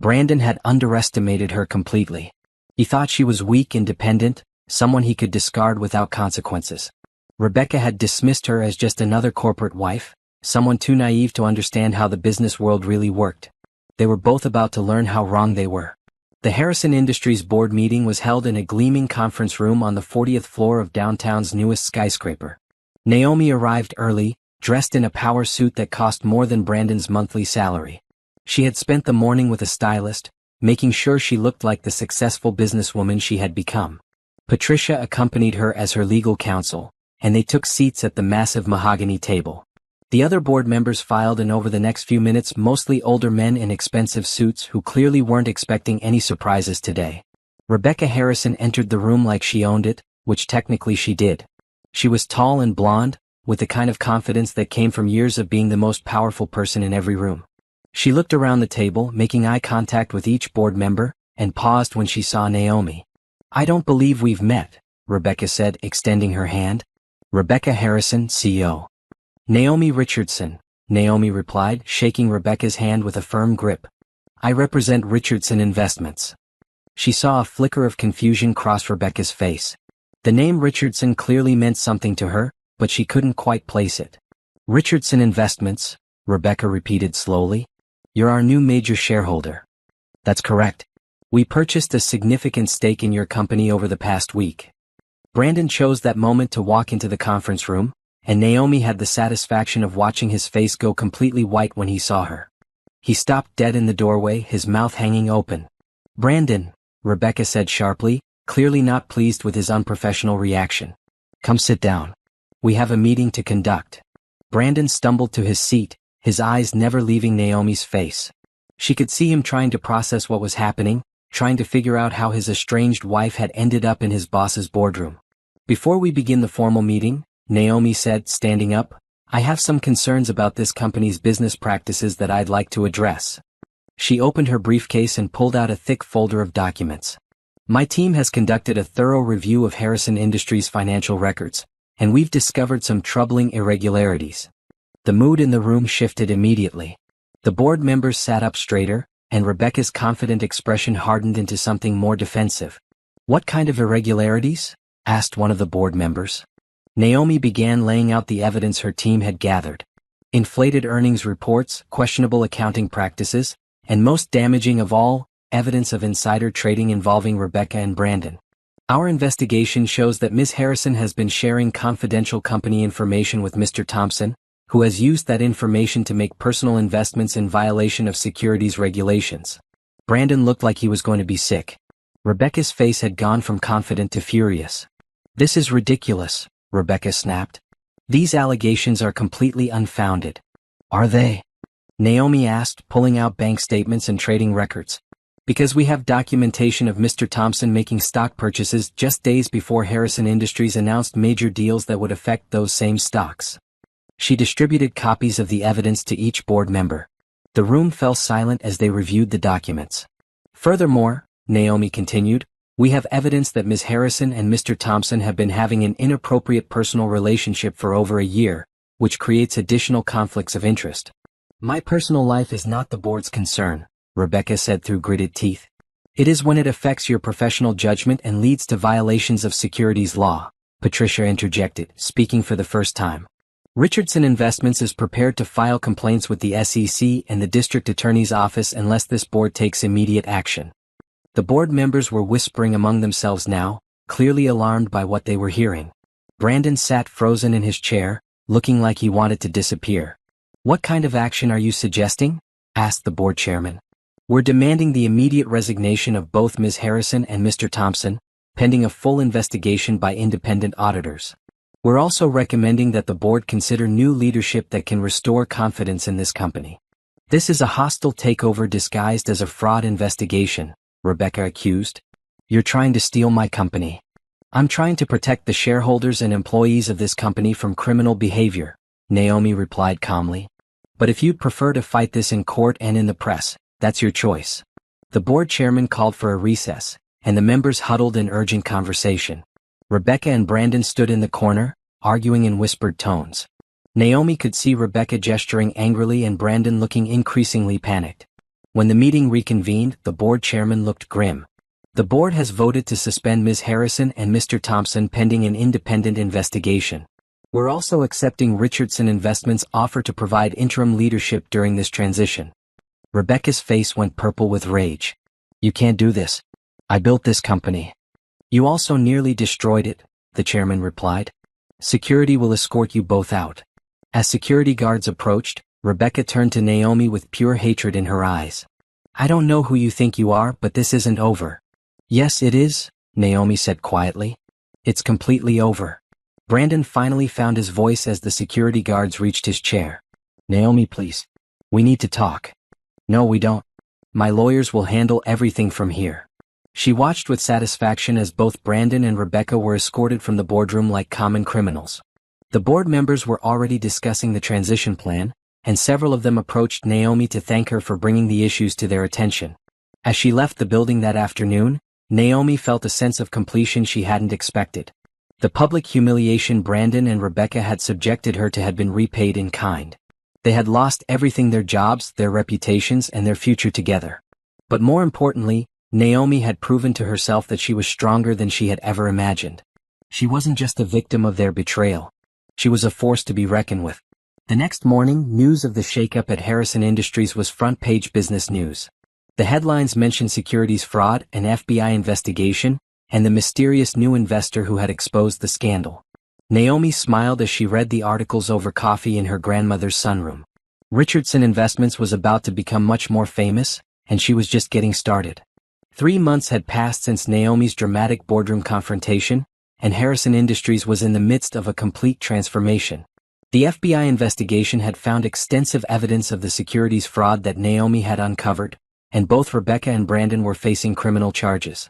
Brandon had underestimated her completely. He thought she was weak and dependent, someone he could discard without consequences. Rebecca had dismissed her as just another corporate wife, someone too naive to understand how the business world really worked. They were both about to learn how wrong they were. The Harrison Industries board meeting was held in a gleaming conference room on the 40th floor of downtown's newest skyscraper. Naomi arrived early, dressed in a power suit that cost more than Brandon's monthly salary. She had spent the morning with a stylist, making sure she looked like the successful businesswoman she had become. Patricia accompanied her as her legal counsel, and they took seats at the massive mahogany table. The other board members filed in over the next few minutes, mostly older men in expensive suits who clearly weren't expecting any surprises today. Rebecca Harrison entered the room like she owned it, which technically she did. She was tall and blonde, with the kind of confidence that came from years of being the most powerful person in every room. She looked around the table, making eye contact with each board member, and paused when she saw Naomi. "I don't believe we've met," Rebecca said, extending her hand. "Rebecca Harrison, CEO." "Naomi Richardson," Naomi replied, shaking Rebecca's hand with a firm grip. "I represent Richardson Investments." She saw a flicker of confusion cross Rebecca's face. The name Richardson clearly meant something to her, but she couldn't quite place it. "Richardson Investments," Rebecca repeated slowly. "You're our new major shareholder." "That's correct. We purchased a significant stake in your company over the past week." Brandon chose that moment to walk into the conference room, and Naomi had the satisfaction of watching his face go completely white when he saw her. He stopped dead in the doorway, his mouth hanging open. "Brandon," Rebecca said sharply, clearly not pleased with his unprofessional reaction. "Come sit down. We have a meeting to conduct." Brandon stumbled to his seat, his eyes never leaving Naomi's face. She could see him trying to process what was happening, trying to figure out how his estranged wife had ended up in his boss's boardroom. "Before we begin the formal meeting," Naomi said, standing up, "I have some concerns about this company's business practices that I'd like to address." She opened her briefcase and pulled out a thick folder of documents. "My team has conducted a thorough review of Harrison Industries' financial records, and we've discovered some troubling irregularities." The mood in the room shifted immediately. The board members sat up straighter, and Rebecca's confident expression hardened into something more defensive. "What kind of irregularities?" asked one of the board members. Naomi began laying out the evidence her team had gathered. Inflated earnings reports, questionable accounting practices, and most damaging of all, evidence of insider trading involving Rebecca and Brandon. "Our investigation shows that Ms. Harrison has been sharing confidential company information with Mr. Thompson, who has used that information to make personal investments in violation of securities regulations." Brandon looked like he was going to be sick. Rebecca's face had gone from confident to furious. "This is ridiculous," Rebecca snapped. "These allegations are completely unfounded." "Are they?" Naomi asked, pulling out bank statements and trading records. "Because we have documentation of Mr. Thompson making stock purchases just days before Harrison Industries announced major deals that would affect those same stocks." She distributed copies of the evidence to each board member. The room fell silent as they reviewed the documents. "Furthermore," Naomi continued, "we have evidence that Ms. Harrison and Mr. Thompson have been having an inappropriate personal relationship for over a year, which creates additional conflicts of interest." "My personal life is not the board's concern," Rebecca said through gritted teeth. "It is when it affects your professional judgment and leads to violations of securities law," Patricia interjected, speaking for the first time. "Richardson Investments is prepared to file complaints with the SEC and the District Attorney's Office unless this board takes immediate action." The board members were whispering among themselves now, clearly alarmed by what they were hearing. Brandon sat frozen in his chair, looking like he wanted to disappear. What kind of action are you suggesting? Asked the board chairman. We're demanding the immediate resignation of both Ms. Harrison and Mr. Thompson, pending a full investigation by independent auditors. We're also recommending that the board consider new leadership that can restore confidence in this company. This is a hostile takeover disguised as a fraud investigation, Rebecca accused. You're trying to steal my company. I'm trying to protect the shareholders and employees of this company from criminal behavior, Naomi replied calmly. But if you'd prefer to fight this in court and in the press, that's your choice. The board chairman called for a recess, and the members huddled in urgent conversation. Rebecca and Brandon stood in the corner, arguing in whispered tones. Naomi could see Rebecca gesturing angrily and Brandon looking increasingly panicked. When the meeting reconvened, the board chairman looked grim. The board has voted to suspend Ms. Harrison and Mr. Thompson pending an independent investigation. We're also accepting Richardson Investments' offer to provide interim leadership during this transition. Rebecca's face went purple with rage. You can't do this. I built this company. You also nearly destroyed it, the chairman replied. Security will escort you both out. As security guards approached, Rebecca turned to Naomi with pure hatred in her eyes. I don't know who you think you are, but this isn't over. Yes, it is, Naomi said quietly. It's completely over. Brandon finally found his voice as the security guards reached his chair. Naomi, please. We need to talk. No, we don't. My lawyers will handle everything from here. She watched with satisfaction as both Brandon and Rebecca were escorted from the boardroom like common criminals. The board members were already discussing the transition plan, and several of them approached Naomi to thank her for bringing the issues to their attention. As she left the building that afternoon, Naomi felt a sense of completion she hadn't expected. The public humiliation Brandon and Rebecca had subjected her to had been repaid in kind. They had lost everything: their jobs, their reputations, and their future together. But more importantly, Naomi had proven to herself that she was stronger than she had ever imagined. She wasn't just a victim of their betrayal. She was a force to be reckoned with. The next morning, news of the shakeup at Harrison Industries was front-page business news. The headlines mentioned securities fraud, an FBI investigation, and the mysterious new investor who had exposed the scandal. Naomi smiled as she read the articles over coffee in her grandmother's sunroom. Richardson Investments was about to become much more famous, and she was just getting started. 3 months had passed since Naomi's dramatic boardroom confrontation, and Harrison Industries was in the midst of a complete transformation. The FBI investigation had found extensive evidence of the securities fraud that Naomi had uncovered, and both Rebecca and Brandon were facing criminal charges.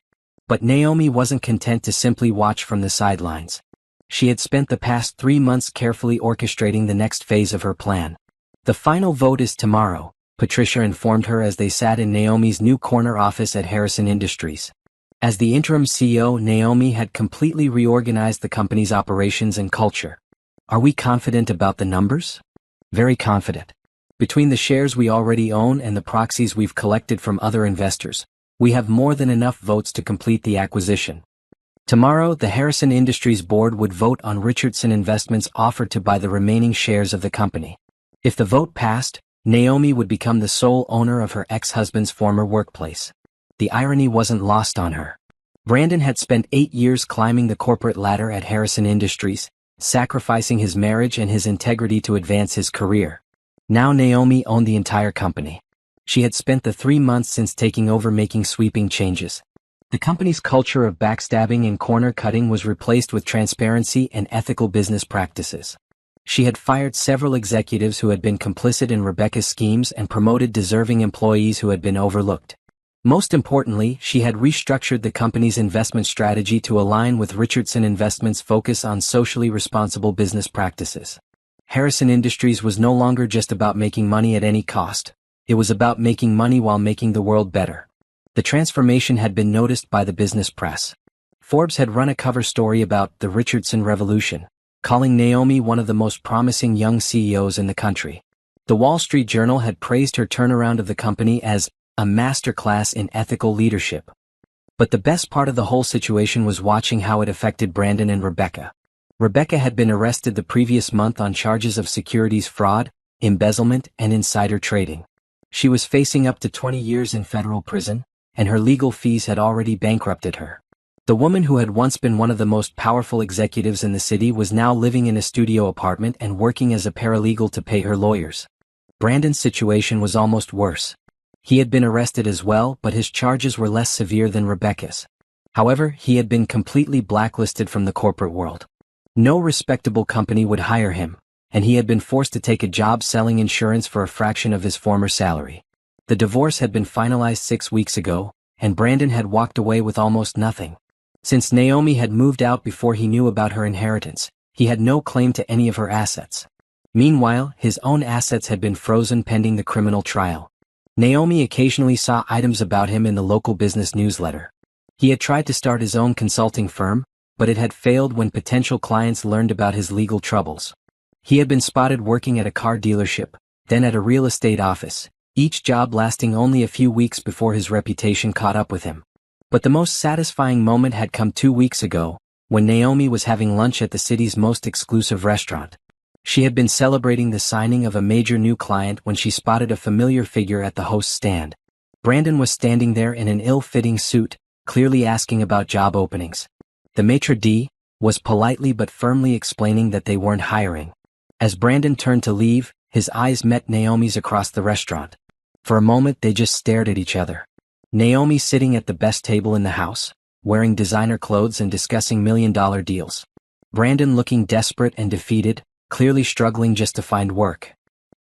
But Naomi wasn't content to simply watch from the sidelines. She had spent the past 3 months carefully orchestrating the next phase of her plan. The final vote is tomorrow, Patricia informed her as they sat in Naomi's new corner office at Harrison Industries. As the interim CEO, Naomi had completely reorganized the company's operations and culture. Are we confident about the numbers? Very confident. Between the shares we already own and the proxies we've collected from other investors, we have more than enough votes to complete the acquisition. Tomorrow, the Harrison Industries board would vote on Richardson Investments' offer to buy the remaining shares of the company. If the vote passed, Naomi would become the sole owner of her ex-husband's former workplace. The irony wasn't lost on her. Brandon had spent 8 years climbing the corporate ladder at Harrison Industries, sacrificing his marriage and his integrity to advance his career. Now Naomi owned the entire company. She had spent the 3 months since taking over making sweeping changes. The company's culture of backstabbing and corner-cutting was replaced with transparency and ethical business practices. She had fired several executives who had been complicit in Rebecca's schemes and promoted deserving employees who had been overlooked. Most importantly, she had restructured the company's investment strategy to align with Richardson Investments' focus on socially responsible business practices. Harrison Industries was no longer just about making money at any cost. It was about making money while making the world better. The transformation had been noticed by the business press. Forbes had run a cover story about the Richardson Revolution, calling Naomi one of the most promising young CEOs in the country. The Wall Street Journal had praised her turnaround of the company as a masterclass in ethical leadership. But the best part of the whole situation was watching how it affected Brandon and Rebecca. Rebecca had been arrested the previous month on charges of securities fraud, embezzlement, and insider trading. She was facing up to 20 years in federal prison, and her legal fees had already bankrupted her. The woman who had once been one of the most powerful executives in the city was now living in a studio apartment and working as a paralegal to pay her lawyers. Brandon's situation was almost worse. He had been arrested as well, but his charges were less severe than Rebecca's. However, he had been completely blacklisted from the corporate world. No respectable company would hire him, and he had been forced to take a job selling insurance for a fraction of his former salary. The divorce had been finalized 6 weeks ago, and Brandon had walked away with almost nothing. Since Naomi had moved out before he knew about her inheritance, he had no claim to any of her assets. Meanwhile, his own assets had been frozen pending the criminal trial. Naomi occasionally saw items about him in the local business newsletter. He had tried to start his own consulting firm, but it had failed when potential clients learned about his legal troubles. He had been spotted working at a car dealership, then at a real estate office, each job lasting only a few weeks before his reputation caught up with him. But the most satisfying moment had come 2 weeks ago, when Naomi was having lunch at the city's most exclusive restaurant. She had been celebrating the signing of a major new client when she spotted a familiar figure at the host's stand. Brandon was standing there in an ill-fitting suit, clearly asking about job openings. The maitre d' was politely but firmly explaining that they weren't hiring. As Brandon turned to leave, his eyes met Naomi's across the restaurant. For a moment they just stared at each other. Naomi sitting at the best table in the house, wearing designer clothes and discussing million-dollar deals. Brandon looking desperate and defeated, clearly struggling just to find work.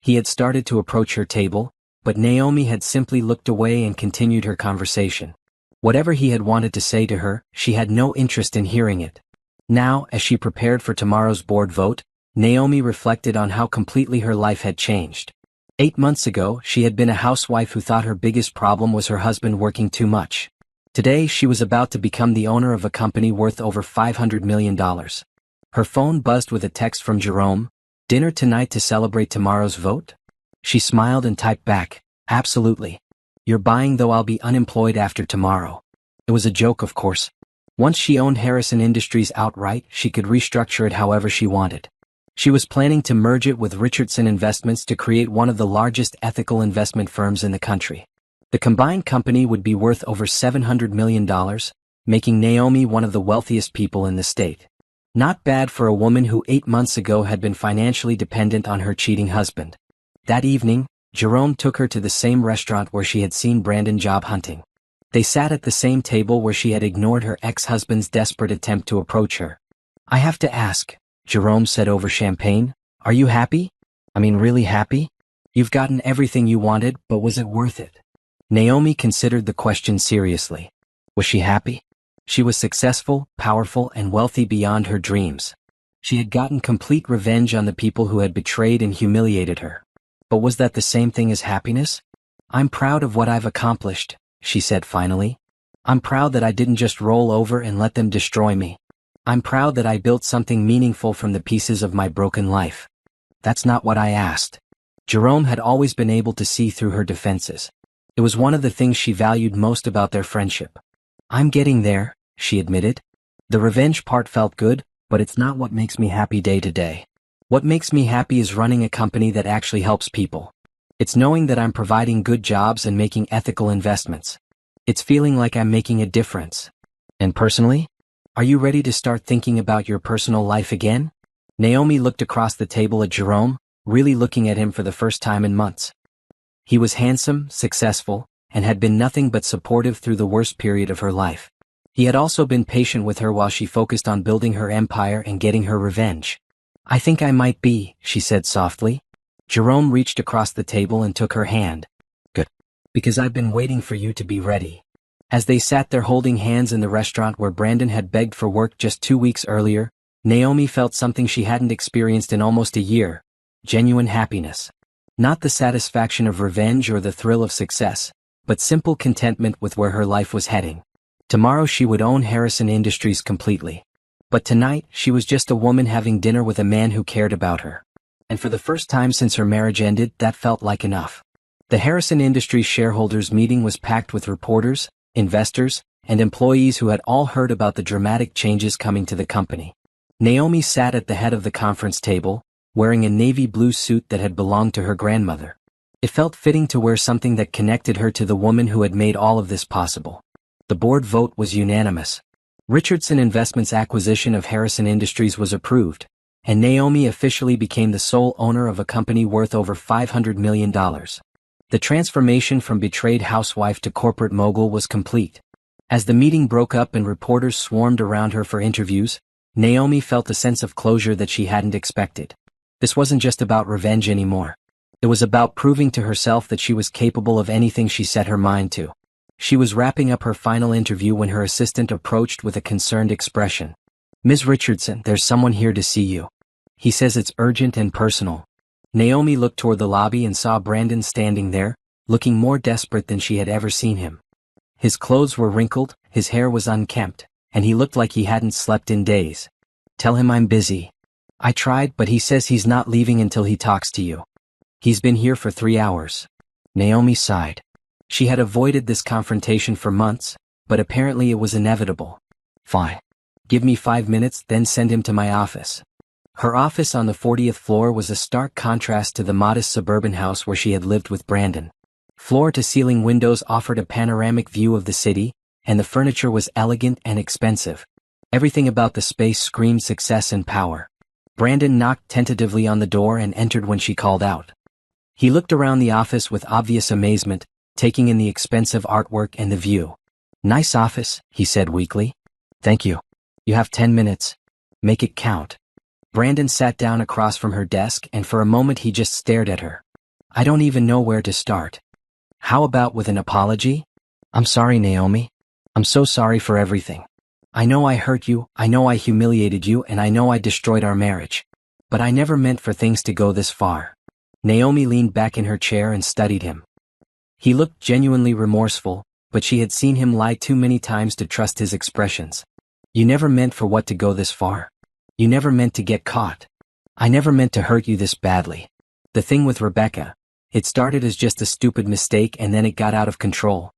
He had started to approach her table, but Naomi had simply looked away and continued her conversation. Whatever he had wanted to say to her, she had no interest in hearing it. Now, as she prepared for tomorrow's board vote, Naomi reflected on how completely her life had changed. 8 months ago, she had been a housewife who thought her biggest problem was her husband working too much. Today, she was about to become the owner of a company worth over $500 million. Her phone buzzed with a text from Jerome, "Dinner tonight to celebrate tomorrow's vote?" She smiled and typed back, "Absolutely. You're buying, though I'll be unemployed after tomorrow." It was a joke, of course. Once she owned Harrison Industries outright, she could restructure it however she wanted. She was planning to merge it with Richardson Investments to create one of the largest ethical investment firms in the country. The combined company would be worth over $700 million, making Naomi one of the wealthiest people in the state. Not bad for a woman who 8 months ago had been financially dependent on her cheating husband. That evening, Jerome took her to the same restaurant where she had seen Brandon job hunting. They sat at the same table where she had ignored her ex-husband's desperate attempt to approach her. "I have to ask," Jerome said over champagne, "are you happy? I mean, really happy? You've gotten everything you wanted, but was it worth it?" Naomi considered the question seriously. Was she happy? She was successful, powerful, and wealthy beyond her dreams. She had gotten complete revenge on the people who had betrayed and humiliated her. But was that the same thing as happiness? "I'm proud of what I've accomplished," she said finally. "I'm proud that I didn't just roll over and let them destroy me. I'm proud that I built something meaningful from the pieces of my broken life." "That's not what I asked." Jerome had always been able to see through her defenses. It was one of the things she valued most about their friendship. "I'm getting there," she admitted. "The revenge part felt good, but it's not what makes me happy day to day. What makes me happy is running a company that actually helps people. It's knowing that I'm providing good jobs and making ethical investments. It's feeling like I'm making a difference." "And personally? Are you ready to start thinking about your personal life again?" Naomi looked across the table at Jerome, really looking at him for the first time in months. He was handsome, successful, and had been nothing but supportive through the worst period of her life. He had also been patient with her while she focused on building her empire and getting her revenge. "I think I might be," she said softly. Jerome reached across the table and took her hand. "Good. Because I've been waiting for you to be ready." As they sat there holding hands in the restaurant where Brandon had begged for work just 2 weeks earlier, Naomi felt something she hadn't experienced in almost a year: genuine happiness. Not the satisfaction of revenge or the thrill of success, but simple contentment with where her life was heading. Tomorrow she would own Harrison Industries completely. But tonight, she was just a woman having dinner with a man who cared about her. And for the first time since her marriage ended, that felt like enough. The Harrison Industries shareholders meeting was packed with reporters, investors, and employees who had all heard about the dramatic changes coming to the company. Naomi sat at the head of the conference table, wearing a navy blue suit that had belonged to her grandmother. It felt fitting to wear something that connected her to the woman who had made all of this possible. The board vote was unanimous. Richardson Investments' acquisition of Harrison Industries was approved. and Naomi officially became the sole owner of a company worth over $500 million. The transformation from betrayed housewife to corporate mogul was complete. As the meeting broke up and reporters swarmed around her for interviews, Naomi felt a sense of closure that she hadn't expected. This wasn't just about revenge anymore. It was about proving to herself that she was capable of anything she set her mind to. She was wrapping up her final interview when her assistant approached with a concerned expression. "Ms. Richardson, there's someone here to see you. He says it's urgent and personal." Naomi looked toward the lobby and saw Brandon standing there, looking more desperate than she had ever seen him. His clothes were wrinkled, his hair was unkempt, and he looked like he hadn't slept in days. "Tell him I'm busy. I tried, but he says he's not leaving until he talks to you. He's been here for 3 hours. Naomi sighed. She had avoided this confrontation for months, but apparently it was inevitable. "Fine. Give me 5 minutes, then send him to my office." Her office on the 40th floor was a stark contrast to the modest suburban house where she had lived with Brandon. Floor-to-ceiling windows offered a panoramic view of the city, and the furniture was elegant and expensive. Everything about the space screamed success and power. Brandon knocked tentatively on the door and entered when she called out. He looked around the office with obvious amazement, taking in the expensive artwork and the view. "Nice office," he said weakly. "Thank you. You have 10 minutes. Make it count." Brandon sat down across from her desk and for a moment he just stared at her. "I don't even know where to start. How about with an apology?" "I'm sorry, Naomi. I'm so sorry for everything. I know I hurt you, I know I humiliated you, and I know I destroyed our marriage. But I never meant for things to go this far." Naomi leaned back in her chair and studied him. He looked genuinely remorseful, but she had seen him lie too many times to trust his expressions. "You never meant for what to go this far. You never meant to get caught. I never meant to hurt you this badly. The thing with Rebecca, it started as just a stupid mistake and then it got out of control.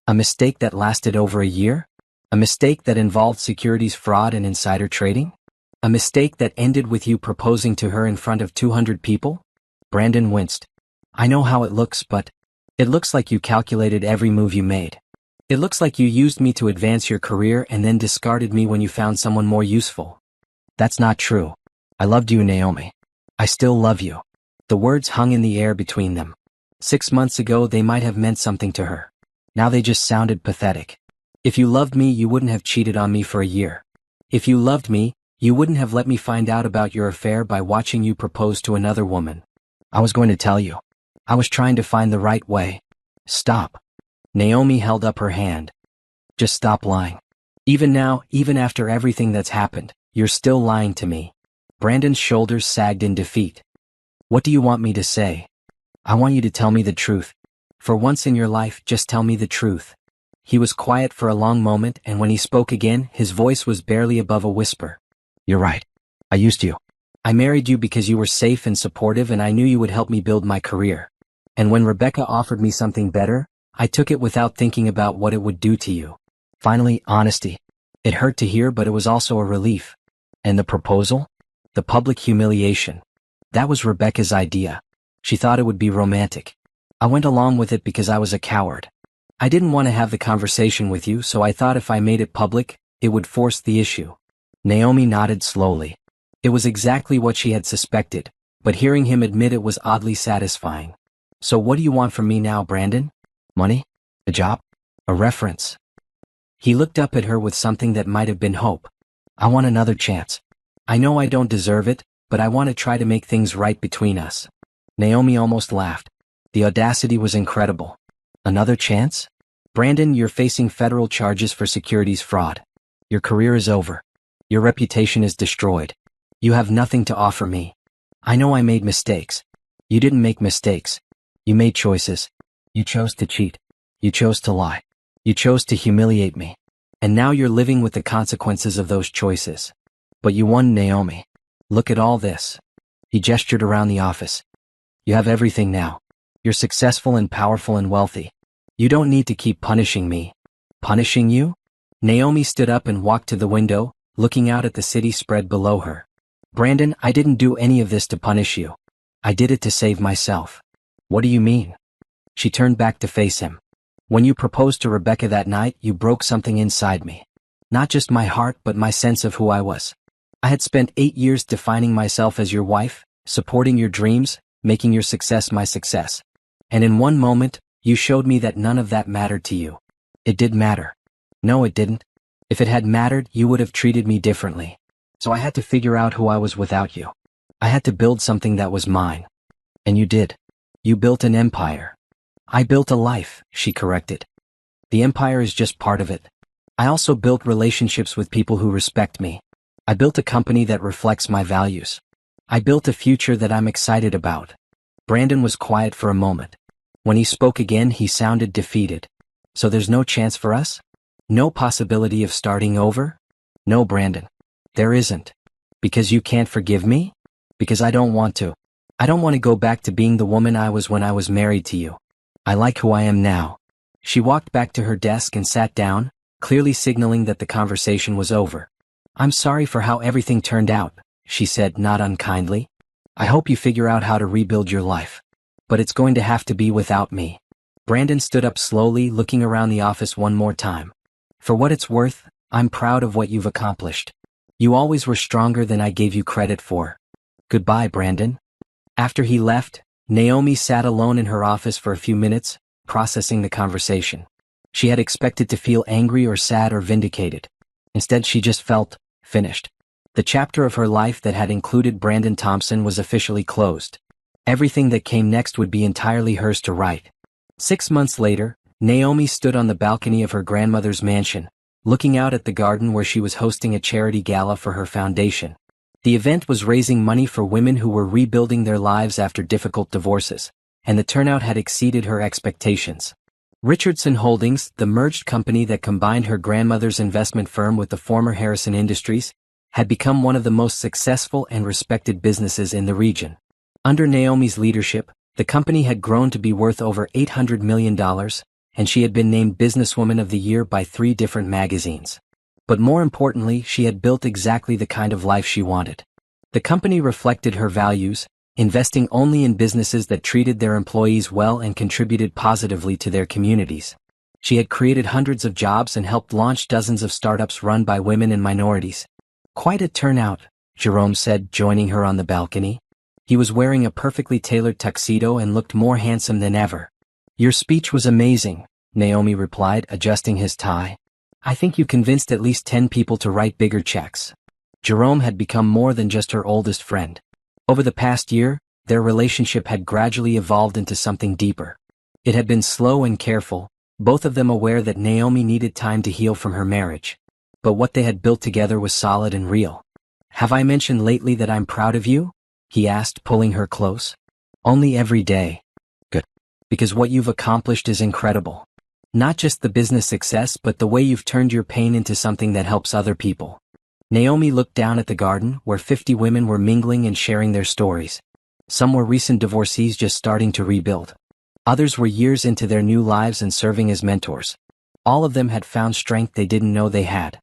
A mistake that lasted over a year? A mistake that involved securities fraud and insider trading? A mistake that ended with you proposing to her in front of 200 people? Brandon winced. "I know how it looks, but it looks like you calculated every move you made. It looks like you used me to advance your career and then discarded me when you found someone more useful." "That's not true. I loved you, Naomi. I still love you." The words hung in the air between them. 6 months ago they might have meant something to her. Now they just sounded pathetic. "If you loved me, you wouldn't have cheated on me for a year. If you loved me, you wouldn't have let me find out about your affair by watching you propose to another woman." "I was going to tell you. I was trying to find the right way." "Stop." Naomi held up her hand. "Just stop lying. Even now, even after everything that's happened, you're still lying to me." Brandon's shoulders sagged in defeat. "What do you want me to say?" "I want you to tell me the truth. For once in your life, just tell me the truth." He was quiet for a long moment, and when he spoke again, his voice was barely above a whisper. "You're right. I used you. I married you because you were safe and supportive and I knew you would help me build my career. And when Rebecca offered me something better, I took it without thinking about what it would do to you." Finally, honesty. It hurt to hear, but it was also a relief. "And the proposal? The public humiliation. That was Rebecca's idea. She thought it would be romantic. I went along with it because I was a coward. I didn't want to have the conversation with you, so I thought if I made it public, it would force the issue." Naomi nodded slowly. It was exactly what she had suspected, but hearing him admit it was oddly satisfying. "So what do you want from me now, Brandon? Money? A job? A reference?" He looked up at her with something that might have been hope. "I want another chance. I know I don't deserve it, but I want to try to make things right between us." Naomi almost laughed. The audacity was incredible. "Another chance? Brandon, you're facing federal charges for securities fraud. Your career is over. Your reputation is destroyed. You have nothing to offer me. I know I made mistakes. You didn't make mistakes. You made choices. You chose to cheat. You chose to lie. You chose to humiliate me. And now you're living with the consequences of those choices. But you won, Naomi. Look at all this." He gestured around the office. "You have everything now. You're successful and powerful and wealthy. You don't need to keep punishing me." "Punishing you?" Naomi stood up and walked to the window, looking out at the city spread below her. "Brandon, I didn't do any of this to punish you. I did it to save myself." "What do you mean?" She turned back to face him. "When you proposed to Rebecca that night, you broke something inside me. Not just my heart, but my sense of who I was. I had spent 8 years defining myself as your wife, supporting your dreams, making your success my success. And in one moment, you showed me that none of that mattered to you. It did matter. No, it didn't. If it had mattered, you would have treated me differently. So I had to figure out who I was without you. I had to build something that was mine. And you did. You built an empire. I built a life, she corrected. The empire is just part of it. I also built relationships with people who respect me. I built a company that reflects my values. I built a future that I'm excited about. Brandon was quiet for a moment. When he spoke again, he sounded defeated. So there's no chance for us? No possibility of starting over? No, Brandon. There isn't. Because you can't forgive me? Because I don't want to. I don't want to go back to being the woman I was when I was married to you. I like who I am now. She walked back to her desk and sat down, clearly signaling that the conversation was over. I'm sorry for how everything turned out, she said, not unkindly. I hope you figure out how to rebuild your life. But it's going to have to be without me. Brandon stood up slowly, looking around the office one more time. For what it's worth, I'm proud of what you've accomplished. You always were stronger than I gave you credit for. Goodbye, Brandon. After he left, Naomi sat alone in her office for a few minutes, processing the conversation. She had expected to feel angry or sad or vindicated. Instead, she just felt finished. The chapter of her life that had included Brandon Thompson was officially closed. Everything that came next would be entirely hers to write. 6 months later, Naomi stood on the balcony of her grandmother's mansion, looking out at the garden where she was hosting a charity gala for her foundation. The event was raising money for women who were rebuilding their lives after difficult divorces, and the turnout had exceeded her expectations. Richardson Holdings, the merged company that combined her grandmother's investment firm with the former Harrison Industries, had become one of the most successful and respected businesses in the region. Under Naomi's leadership, the company had grown to be worth over $800 million, and she had been named Businesswoman of the Year by 3 different magazines. But more importantly, she had built exactly the kind of life she wanted. The company reflected her values, investing only in businesses that treated their employees well and contributed positively to their communities. She had created hundreds of jobs and helped launch dozens of startups run by women and minorities. Quite a turnout, Jerome said, joining her on the balcony. He was wearing a perfectly tailored tuxedo and looked more handsome than ever. Your speech was amazing, Naomi replied, adjusting his tie. I think you convinced at least 10 people to write bigger checks. Jerome had become more than just her oldest friend. Over the past year, their relationship had gradually evolved into something deeper. It had been slow and careful, both of them aware that Naomi needed time to heal from her marriage. But what they had built together was solid and real. Have I mentioned lately that I'm proud of you? He asked, pulling her close. Only every day. Good. Because what you've accomplished is incredible. Not just the business success, but the way you've turned your pain into something that helps other people. Naomi looked down at the garden, where 50 women were mingling and sharing their stories. Some were recent divorcees just starting to rebuild. Others were years into their new lives and serving as mentors. All of them had found strength they didn't know they had.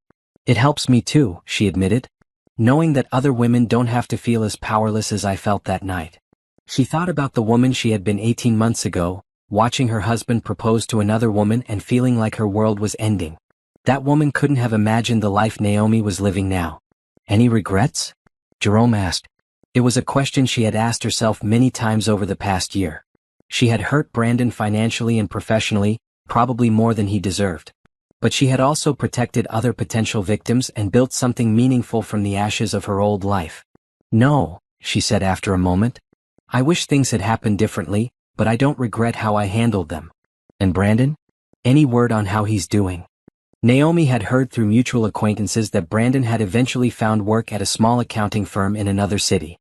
It helps me too, she admitted, knowing that other women don't have to feel as powerless as I felt that night. She thought about the woman she had been 18 months ago, watching her husband propose to another woman and feeling like her world was ending. That woman couldn't have imagined the life Naomi was living now. Any regrets? Jerome asked. It was a question she had asked herself many times over the past year. She had hurt Brandon financially and professionally, probably more than he deserved. But she had also protected other potential victims and built something meaningful from the ashes of her old life. No, she said after a moment. I wish things had happened differently, but I don't regret how I handled them. And Brandon? Any word on how he's doing? Naomi had heard through mutual acquaintances that Brandon had eventually found work at a small accounting firm in another city.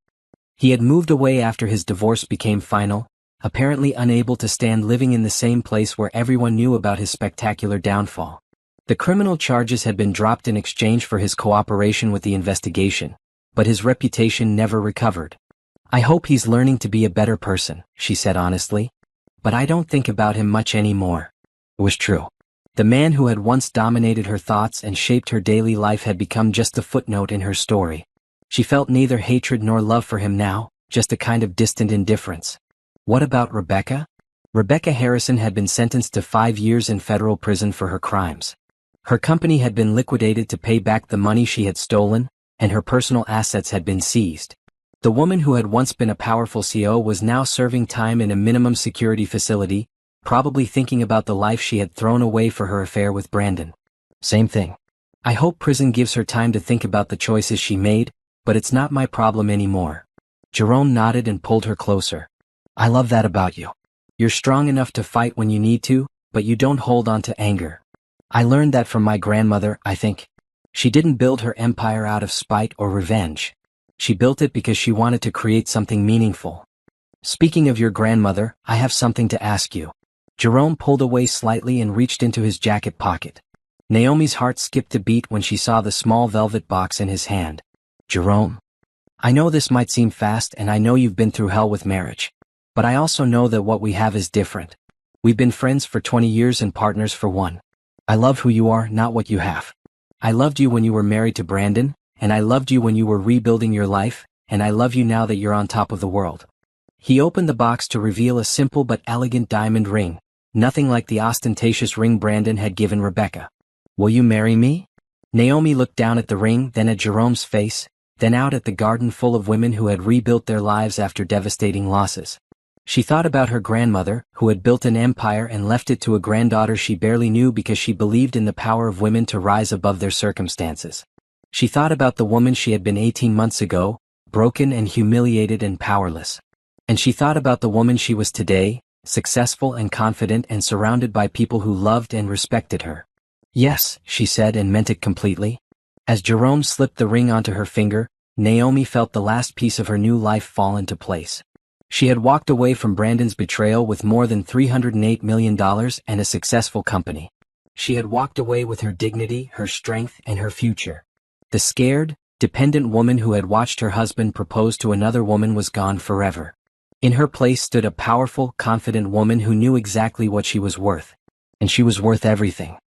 He had moved away after his divorce became final, apparently unable to stand living in the same place where everyone knew about his spectacular downfall. The criminal charges had been dropped in exchange for his cooperation with the investigation, but his reputation never recovered. I hope he's learning to be a better person, she said honestly. But I don't think about him much anymore. It was true. The man who had once dominated her thoughts and shaped her daily life had become just a footnote in her story. She felt neither hatred nor love for him now, just a kind of distant indifference. What about Rebecca? Rebecca Harrison had been sentenced to 5 years in federal prison for her crimes. Her company had been liquidated to pay back the money she had stolen, and her personal assets had been seized. The woman who had once been a powerful CO was now serving time in a minimum security facility, probably thinking about the life she had thrown away for her affair with Brandon. Same thing. I hope prison gives her time to think about the choices she made, but it's not my problem anymore. Jerome nodded and pulled her closer. I love that about you. You're strong enough to fight when you need to, but you don't hold on to anger. I learned that from my grandmother, I think. She didn't build her empire out of spite or revenge. She built it because she wanted to create something meaningful. Speaking of your grandmother, I have something to ask you. Jerome pulled away slightly and reached into his jacket pocket. Naomi's heart skipped a beat when she saw the small velvet box in his hand. Jerome, I know this might seem fast and I know you've been through hell with marriage. But I also know that what we have is different. We've been friends for 20 years and partners for one. I love who you are, not what you have. I loved you when you were married to Brandon, and I loved you when you were rebuilding your life, and I love you now that you're on top of the world. He opened the box to reveal a simple but elegant diamond ring, nothing like the ostentatious ring Brandon had given Rebecca. Will you marry me? Naomi looked down at the ring, then at Jerome's face, then out at the garden full of women who had rebuilt their lives after devastating losses. She thought about her grandmother, who had built an empire and left it to a granddaughter she barely knew because she believed in the power of women to rise above their circumstances. She thought about the woman she had been 18 months ago, broken and humiliated and powerless. And she thought about the woman she was today, successful and confident and surrounded by people who loved and respected her. Yes, she said and meant it completely. As Jerome slipped the ring onto her finger, Naomi felt the last piece of her new life fall into place. She had walked away from Brandon's betrayal with more than $308 million and a successful company. She had walked away with her dignity, her strength, and her future. The scared, dependent woman who had watched her husband propose to another woman was gone forever. In her place stood a powerful, confident woman who knew exactly what she was worth. And she was worth everything.